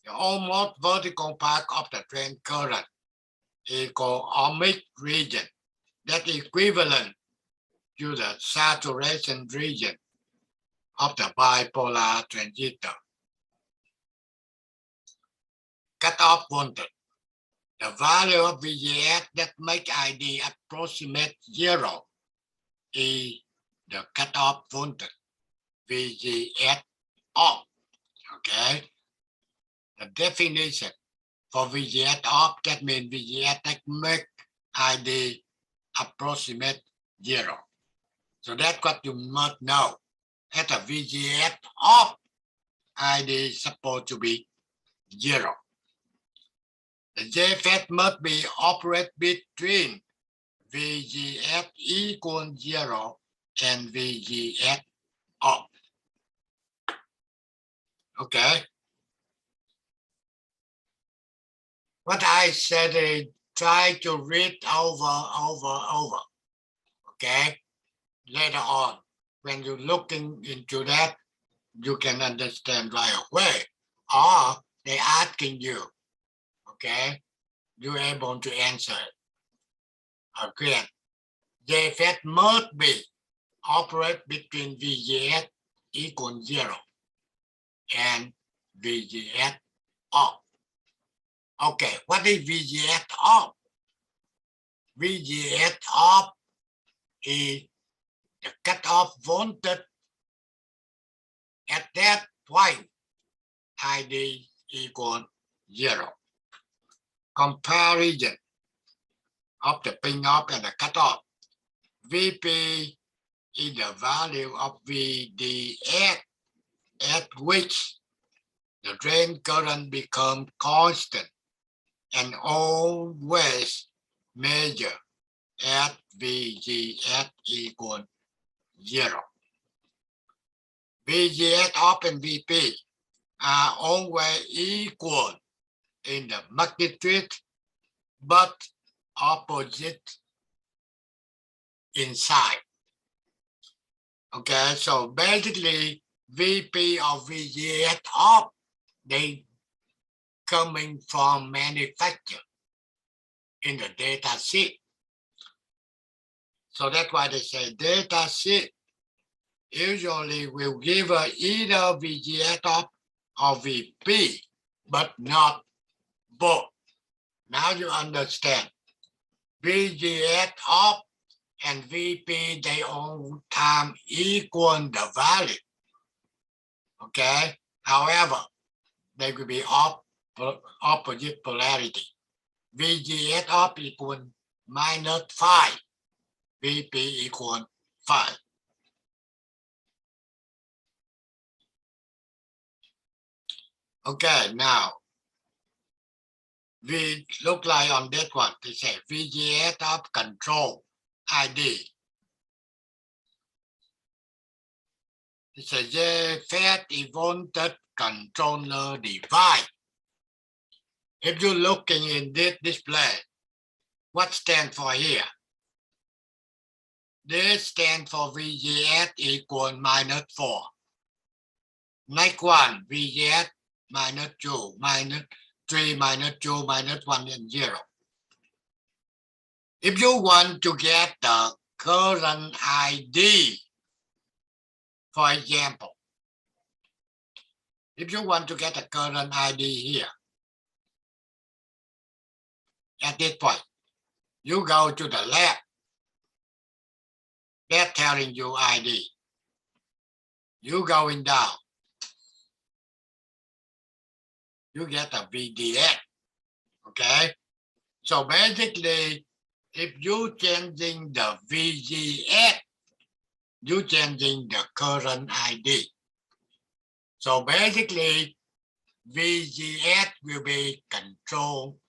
the almost vertical part of the drain current, equal ohmic region. That is equivalent to the saturation region of the bipolar transistor. Cutoff voltage. The value of VGS that make ID approximate 0 is the cutoff voltage, VGS off. Okay. The definition for VGS off, that means VGS that make ID approximate 0. So that's what you must know. At a VGS off, ID is supposed to be 0. The JFET must be operate between VGS equal 0 and VGS off. Okay. What I said is try to read over. Okay. Later on, when you're looking into that, you can understand right away. Or they're asking you. Okay, you're able to answer it. Again, JFET must be operate between VGS equal 0 and VGS off. Okay, what is VGS off? VGS off is the cutoff voltage at that point, ID equal 0. Comparison of the pin off and the cutoff. VP is the value of VDS at which the drain current becomes constant and always measure at VGS equal 0. VGS off and VP are always equal in the magnitude, but opposite in size. Okay, so basically VP or VGS off, they coming from manufacturer in the data sheet. So that's why they say data sheet usually will give either VGS off or VP, but not both. Now you understand. VGS off and VP, they own time equal the value. Okay. However, they will be opposite polarity. VGS off equal -5. VP equal 5. Okay, now we look like on that one, they say VGS of control ID. It's a JFET voltage controller device. If you're looking in this display, what stands for here? This stands for VGS equal -4. Next one, VGS -2, -3, -2, -1, and 0. If you want to get the current ID, for example, if you want to get a current ID here, at this point, you go to the lab, they're telling you ID. You going down, you get a VDS, okay? So basically, if you changing the VGS, you changing the current ID. So basically, VGS will be control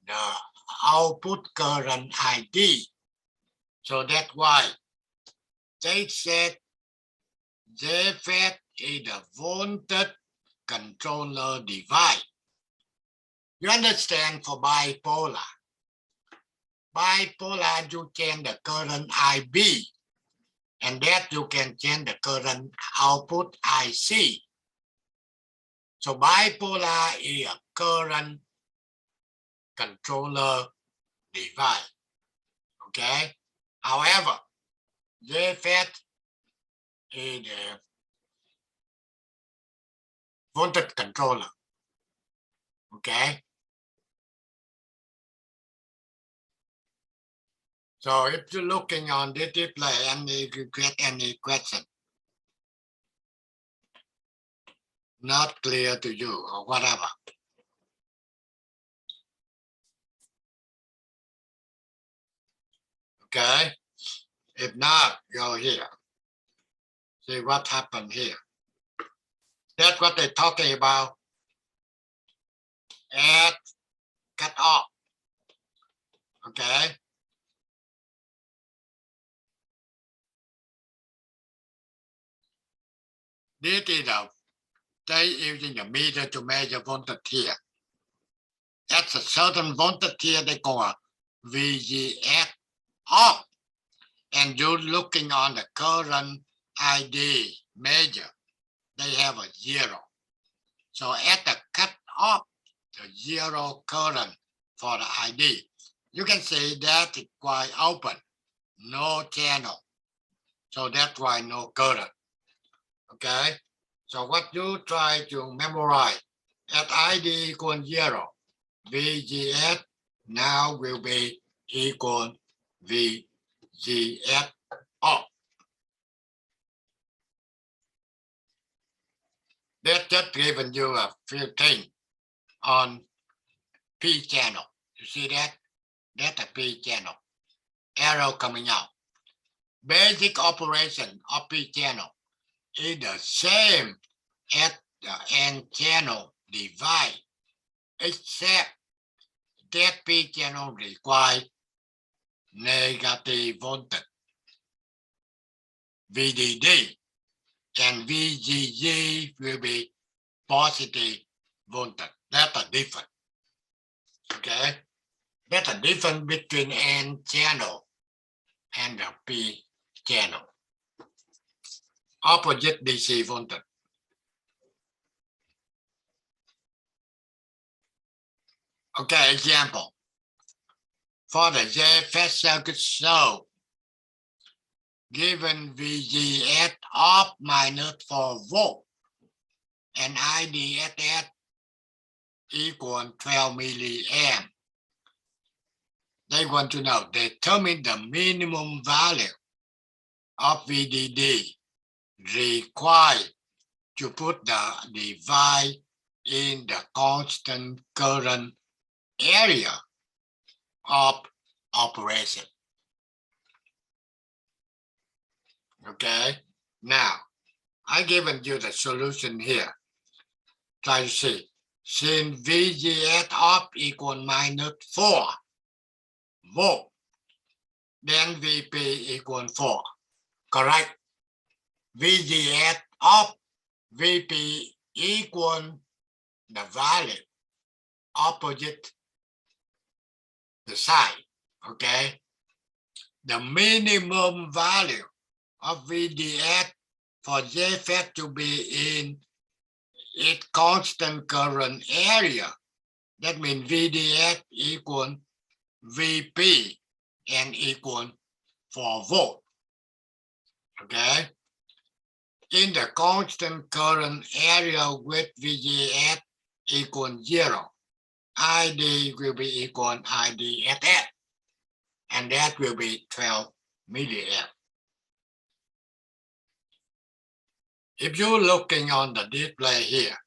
the output current ID. So that's why they said JFET is the voltage controller device. You understand for bipolar? Bipolar, you change the current IB, and that you can change the current output IC. So bipolar is a current controller device. Okay. However, JFET is a voltage controller. Okay. So if you're looking on this display and if you get any question not clear to you or whatever, okay? If not, go here. See what happened here. That's what they're talking about. Add, cut off. Okay. This is they using the meter to measure voltage here. That's a certain voltage here they call a VGS off. And you're looking on the current ID measure, they have a 0. So at the cut off, the 0 current for the ID, you can see that it's quite open, no channel. So that's why no current. Okay. So what you try to memorize at ID equal 0, VGS now will be equal VGS off. That's just given you a few things on P channel. You see that? That's a P channel. Arrow coming out. Basic operation of P channel is the same as the N channel device, except that P channel requires negative voltage, VDD, and VGG will be positive voltage. That's a difference. Okay? That's a difference between N channel and the P channel. Opposite DC voltage. Okay, example. For the JFET circuit show, given VGS of -4 volt and IDSS equal 12 milliamp. They want to know, determine the minimum value of VDD required to put the device in the constant current area of operation. Okay, now I given you the solution here. Try to see. Since VGS of equal -4 volt, then VP equal 4. Correct? VGS of VP equal the value opposite the side. Okay? The minimum value of VDS for JFET to be in its constant current area. That means VDS equal VP and equal 4 volt. Okay? In the constant current area with VGS equal 0, ID will be equal IDSS, and that will be 12 milliamp. If you're looking on the display here,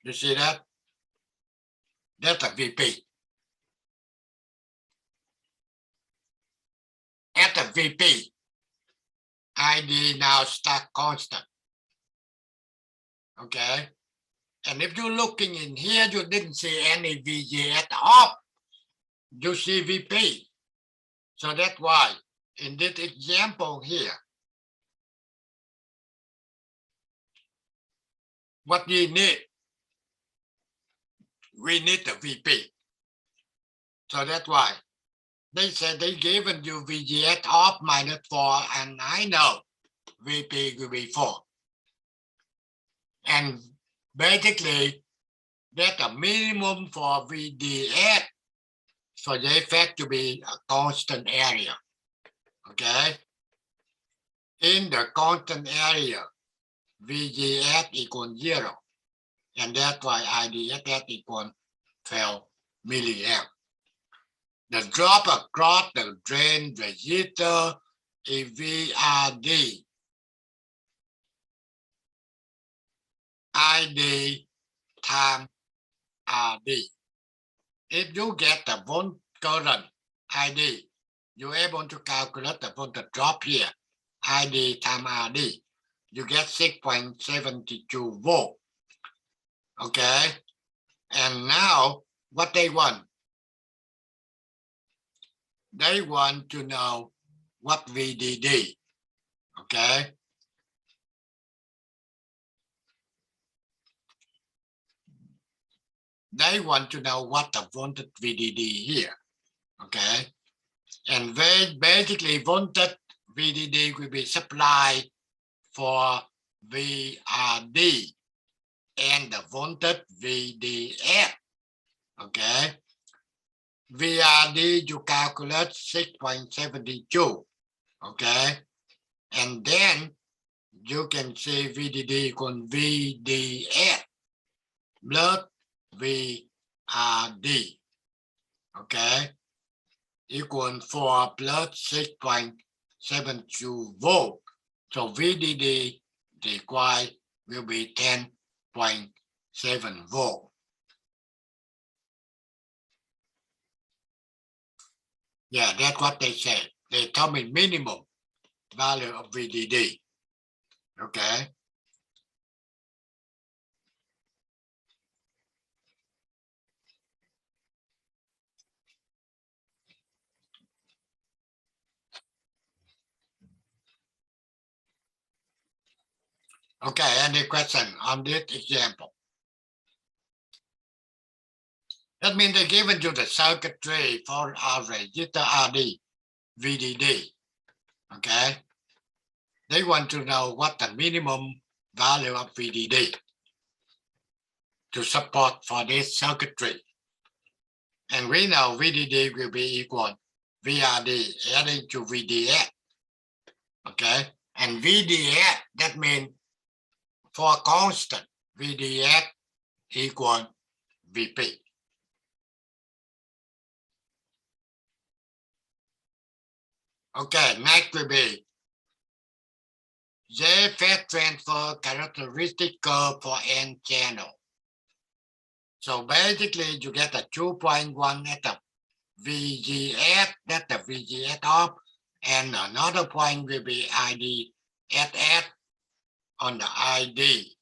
you see that? That's a VP. At the VP, ID now stack constant. Okay? And if you're looking in here, you didn't see any VGS off. You see VP. So that's why in this example here, what we need the VP. So that's why they said they given you VGS of -4, and I know VP will be 4. And basically, that's a minimum for VDS. So JFET to be a constant area. Okay? In the constant area, VGS equal 0. And that's why IDSS equal 12 milliamp. The drop across the drain resistor is VRD. ID times RD. If you get the volt current ID, you're able to calculate the voltage drop here. ID times RD. You get 6.72 volt. Okay? And now what they want? They want to know what VDD. Okay? They want to know what the voltage VDD here. Okay? And basically voltage VDD will be supplied for VRD and the voltage VDS. Okay? VRD you calculate 6.72. Okay? And then you can see VDD equal VDS plus VRD. Okay? Equal 4 plus 6.72 volt. So VDD required will be 10.7 volt. Yeah, that's what they said. They told me minimum value of VDD. Okay. Okay, any question on this example? That means they given you the circuitry for our resistor RD, VDD. Okay. They want to know what the minimum value of VDD. to support for this circuitry. And we know VDD will be equal VRD adding to VDS. Okay, and VDS, that means for constant, VDS equal VP. Okay, next will be JFET transfer characteristic curve for N channel. So basically you get a 2.1 at the VGS, that's the VGS off, and another point will be IDSS on the ID.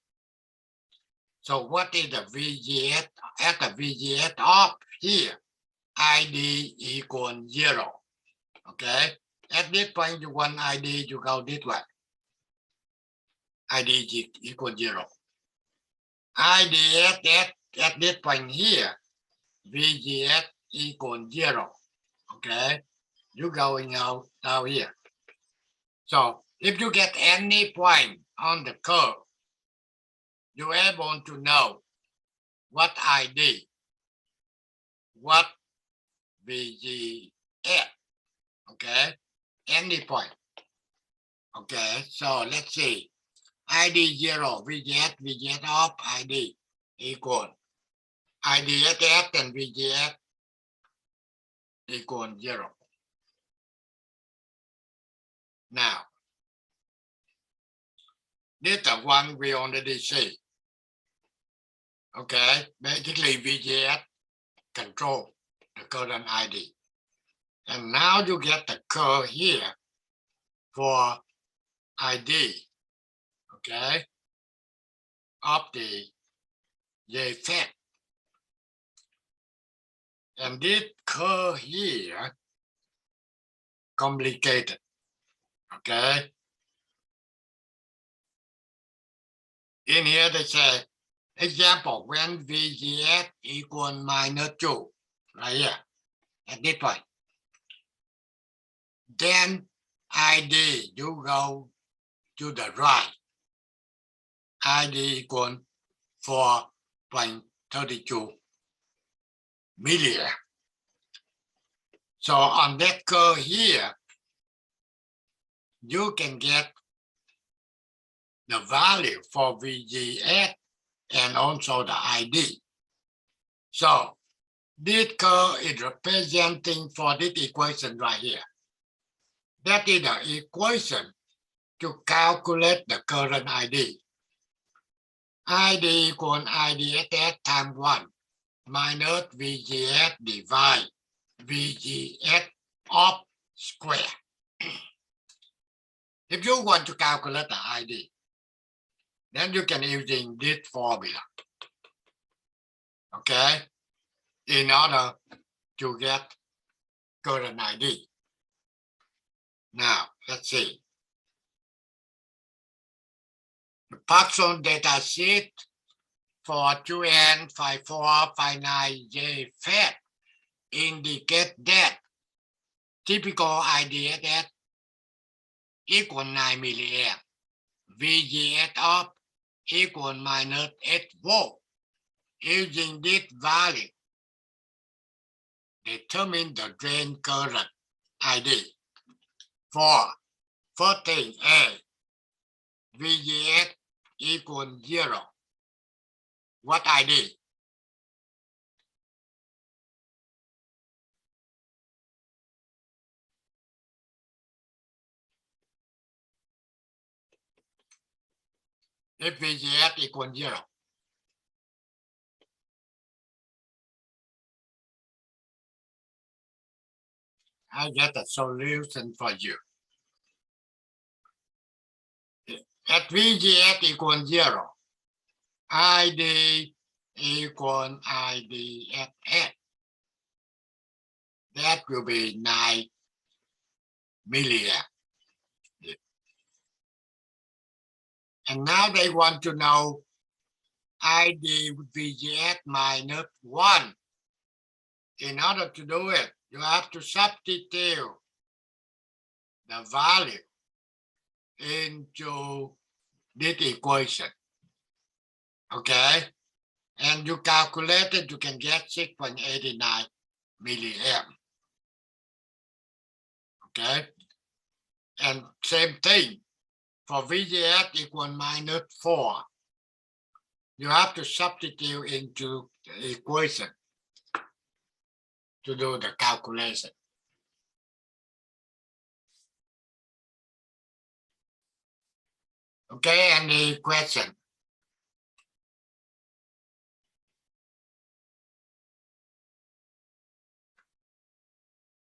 So what is the VGS at the VGS off here? ID equal 0. Okay, at this point you want ID, you go this way. ID equal 0. IDSS at this point here, VGS equal 0. Okay, you going out down here. So if you get any point on the curve, you're able to know what ID, what VGS. Okay, any point. Okay, so let's see. ID 0, VGS, VGS off, ID equal IDSS and VGS equal 0. Now, this is the one we already see. Okay, basically VGS control the current ID. And now you get the curve here for ID, okay, of the JFET. And this curve here, complicated, okay? In here they say, example, when VGS equal -2, right here, at this point. Then ID, you go to the right. ID equal 4.32 milliamp. So on that curve here, you can get the value for VGS and also the ID. So this curve is representing for this equation right here. That is the equation to calculate the current ID. ID equal IDSS times 1 minus VGS divide VGS of square. If you want to calculate the ID, then you can using this formula. Okay, in order to get current ID. Now, let's see. The Paxson data sheet for 2N5459 JFET indicate that typical IDSS equal 9 milliamp, VGS of equal -8 volt. Using this value, determine the drain current ID. For 14A, VGS equal 0. What ID? If VGS equal 0. I get a solution for you. At VGS equal 0, ID equal IDSS. That will be 9 milliamp. And now they want to know ID VGS -1. In order to do it, you have to substitute the value into this equation. Okay? and you calculate it, you can get 6.89 milliamp. Okay, and same thing for VGS equal -4. You have to substitute into the equation to do the calculation. Okay, any question?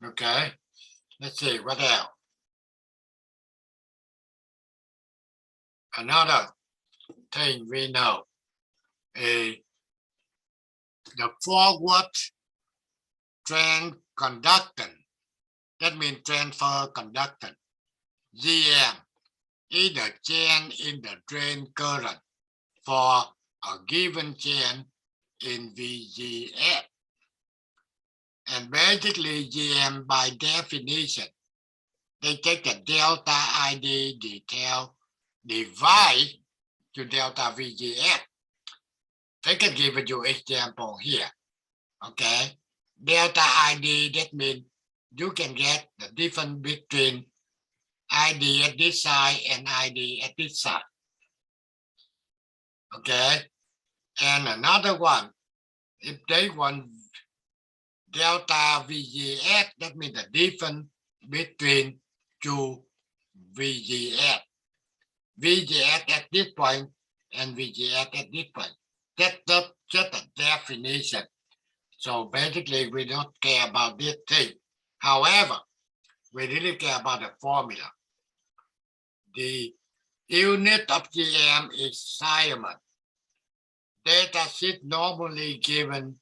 Okay, let's see what else. Another thing we know is the forward trend conductance. That means transfer conductance. GM is the change in the drain current for a given change in VGS. And basically GM by definition, they take the delta ID detail divide to delta VGS. They can give you example here. Okay, delta ID, that means you can get the difference between ID at this side and ID at this side. Okay, and another one, if they want delta VGS, that means the difference between two VGS. VGS at this point and VGS at this point. That's just a definition. So basically, we don't care about this thing. However, we really care about the formula. The unit of GM is Siemens. Data sheet normally given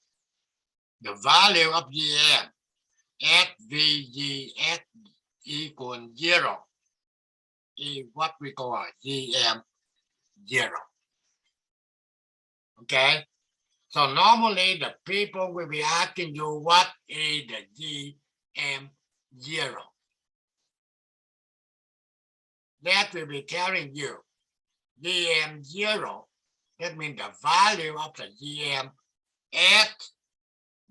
the value of GM at VGS equal 0 is what we call GM 0. Okay, so normally the people will be asking you what is the GM 0. That will be telling you GM 0, that means the value of the GM at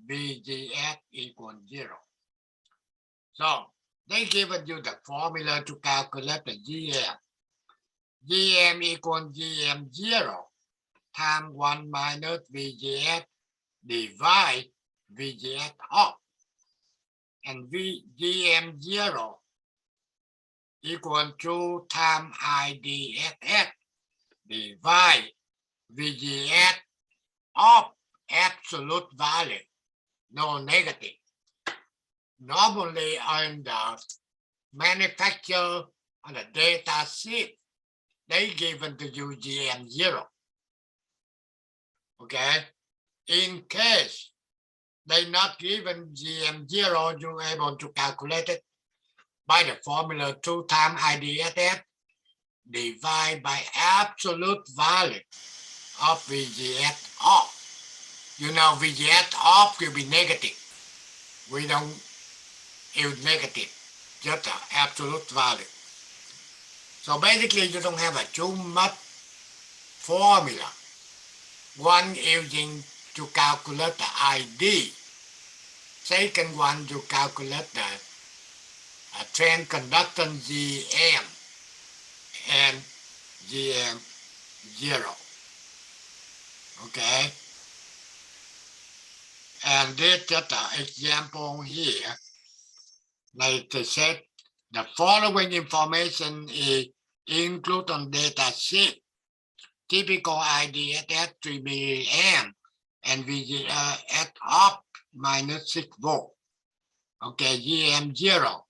VGS equal 0. So they given you the formula to calculate the GM. GM equal GM 0 times 1 minus VGS divide VGS off. And GM 0 equal 2 times IDSS divide VGS of absolute value, no negative. Normally on the manufacturer on the data sheet, they given to you GM 0. Okay, in case they not given GM 0, you're able to calculate it by the formula 2 times IDSS divide by absolute value of VGS off. You know, VGS off will be negative. We don't use negative, just the absolute value. So basically, you don't have a too much formula. One using to calculate the ID. Second one to calculate the trend conductance GM and GM 0. Okay. And this just an example here. Like I said, the following information is included on data sheet. Typical IDSS 3 milliamp and VGS up minus 6 volt. Okay, GM 0.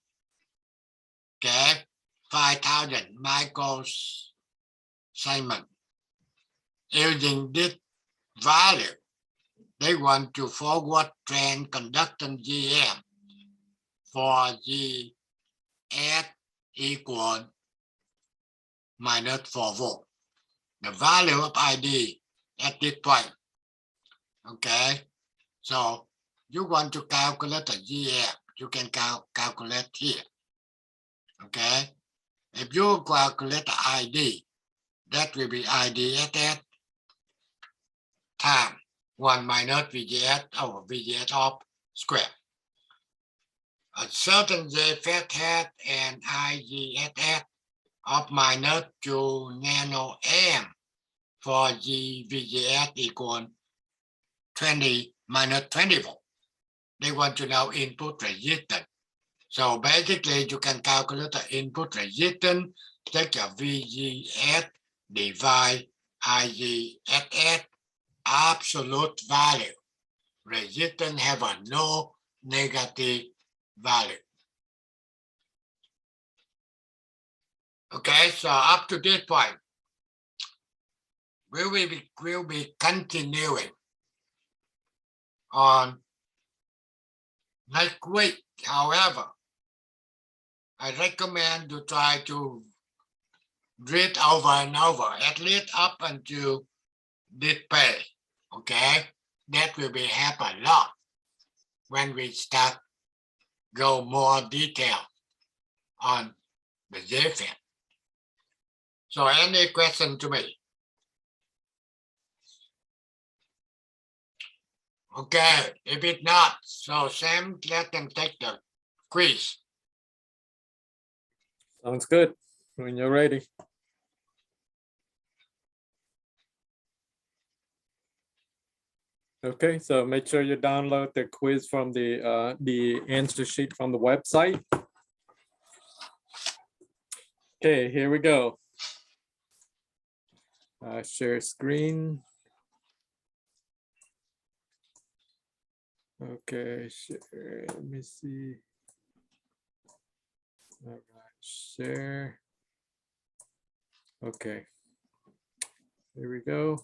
Okay, 5,000 microsiemens. Using this value, they want to forward trend conductance GM for GS equal minus 4 volt. The value of ID at this point. Okay, so you want to calculate the GM, you can calculate here. Okay, if you calculate the ID, that will be IDSS time 1 minus VGS over VGS of square. A certain JFET hat and IGSS of minus 2 nanoamp for VGS equal 20 minus 20 volt. They want to know input resistance. So basically, you can calculate the input resistance, take a VGS divide IGSS absolute value. Resistance have a no negative value. Okay, so up to this point, we'll be continuing on next week. However, I recommend you try to read over and over, at least up until this page. Okay, that will be help a lot when we start go more detail on the JFET. So any question to me? Okay, if it's not, so Sam, let them take the quiz. Sounds good. When you're ready. Okay, so make sure you download the quiz from the answer sheet from the website. Okay, here we go. Share screen. Okay, share. Let me see. All right, share. Okay, here we go.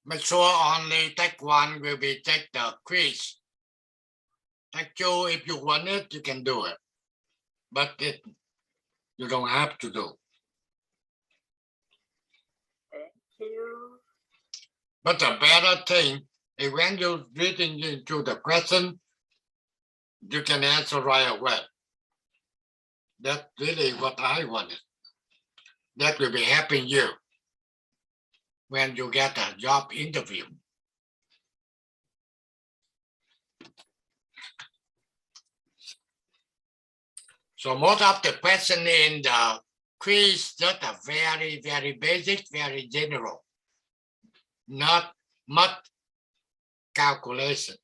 Make sure only take one will be take the quiz. Take two, if you want it, you can do it. But you don't have to do. Thank you. But the better thing is when you're reading into the question, you can answer right away. That's really what I wanted. That will be helping you when you get a job interview. So most of the question in the quiz just are very, very basic, very general, not much calculation.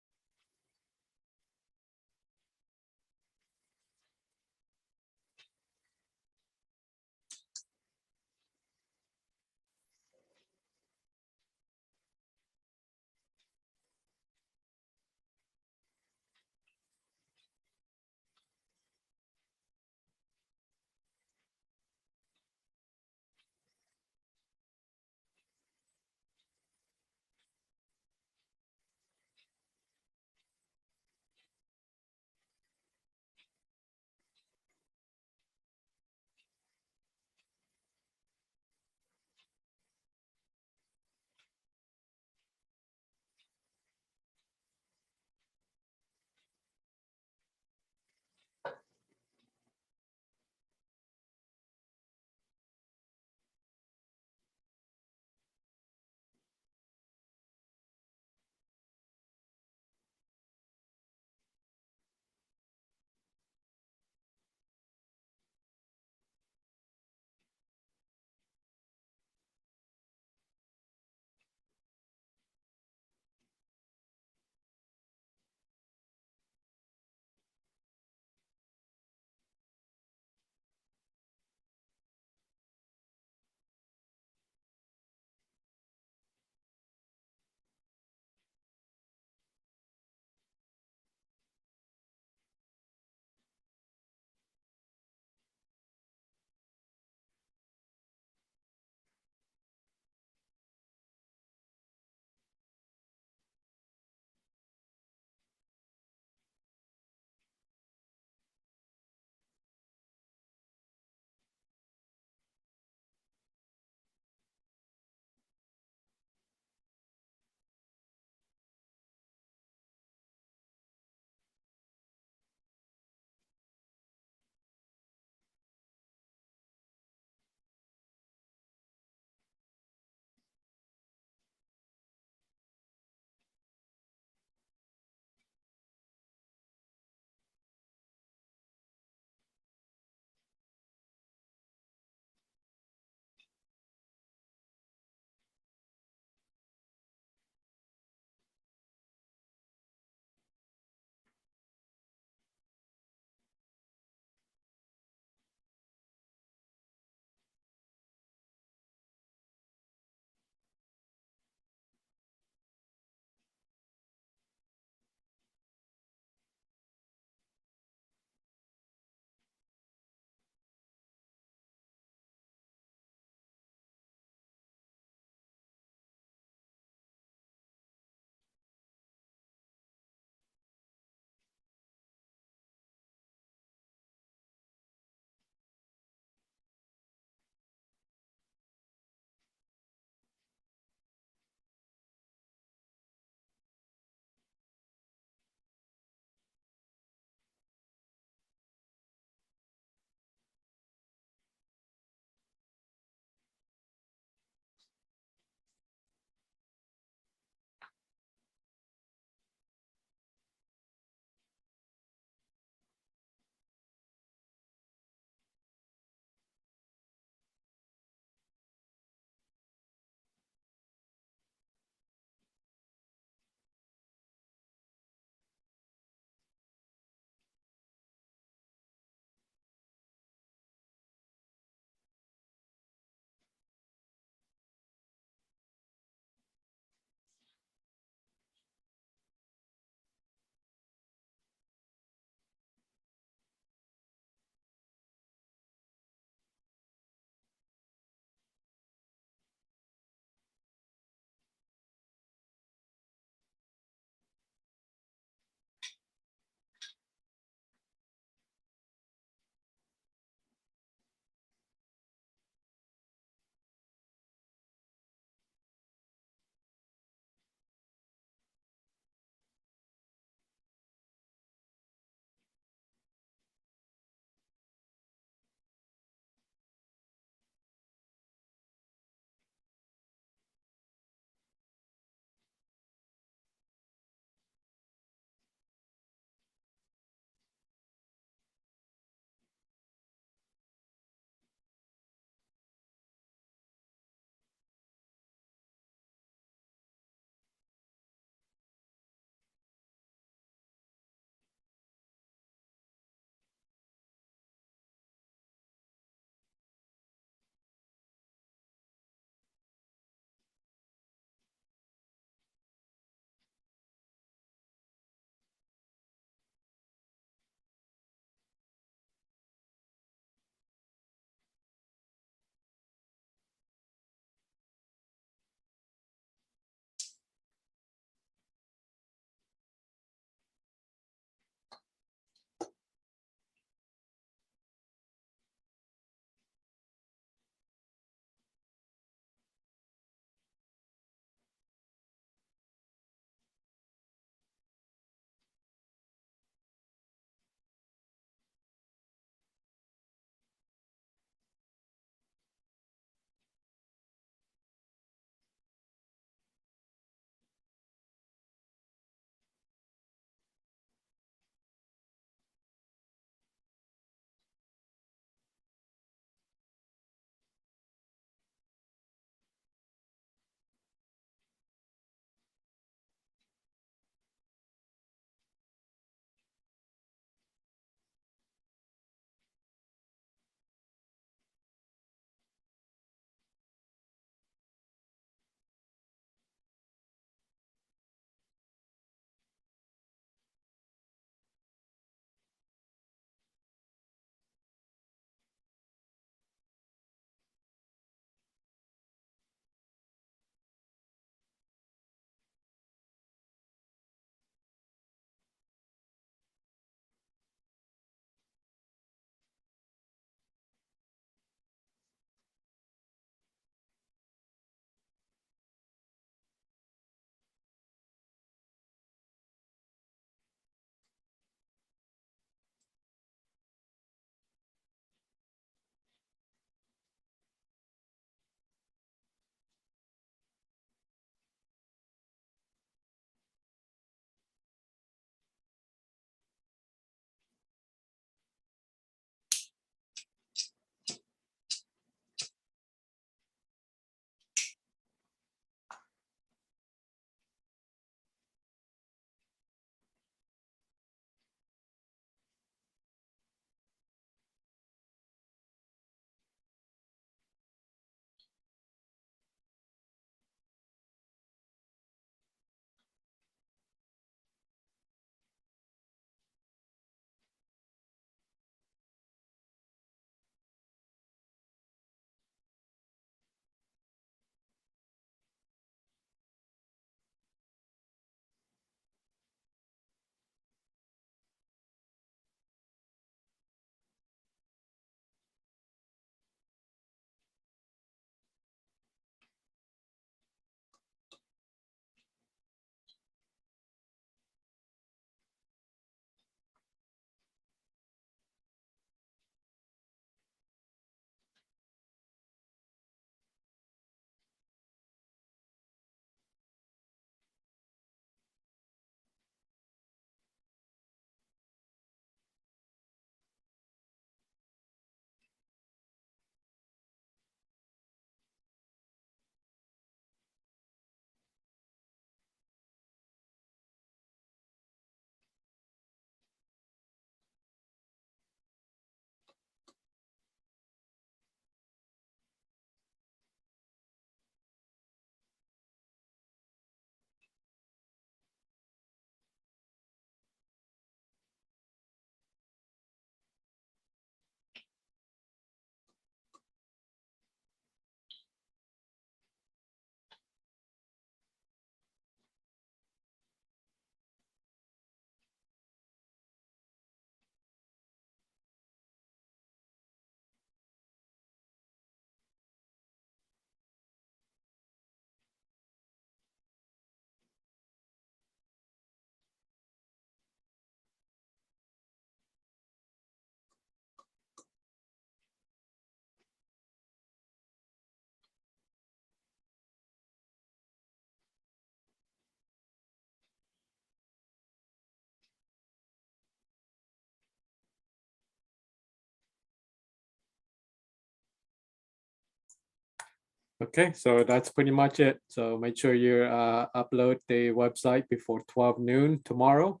Okay, so that's pretty much it. So make sure you upload the website before 12 noon tomorrow.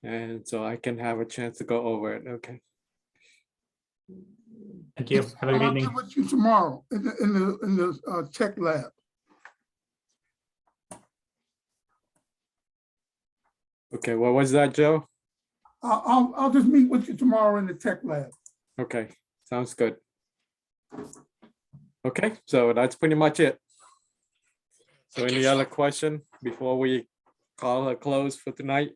And so I can have a chance to go over it. Okay. Thank you. Have a good I'll evening. get with you tomorrow in the tech lab. Okay, what was that, Joe? I'll just meet with you tomorrow in the tech lab. Okay, sounds good. Okay, so that's pretty much it. So Thank you, any sir. other question before we call a close for tonight?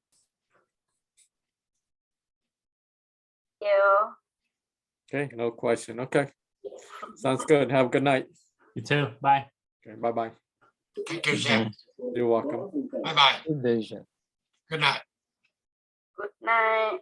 You. Okay, no question. Okay, sounds good. Have a good night. You too. Bye. Okay, bye-bye. Thank you, sir. You're welcome. Bye-bye. Good day, sir. Good night. Good night.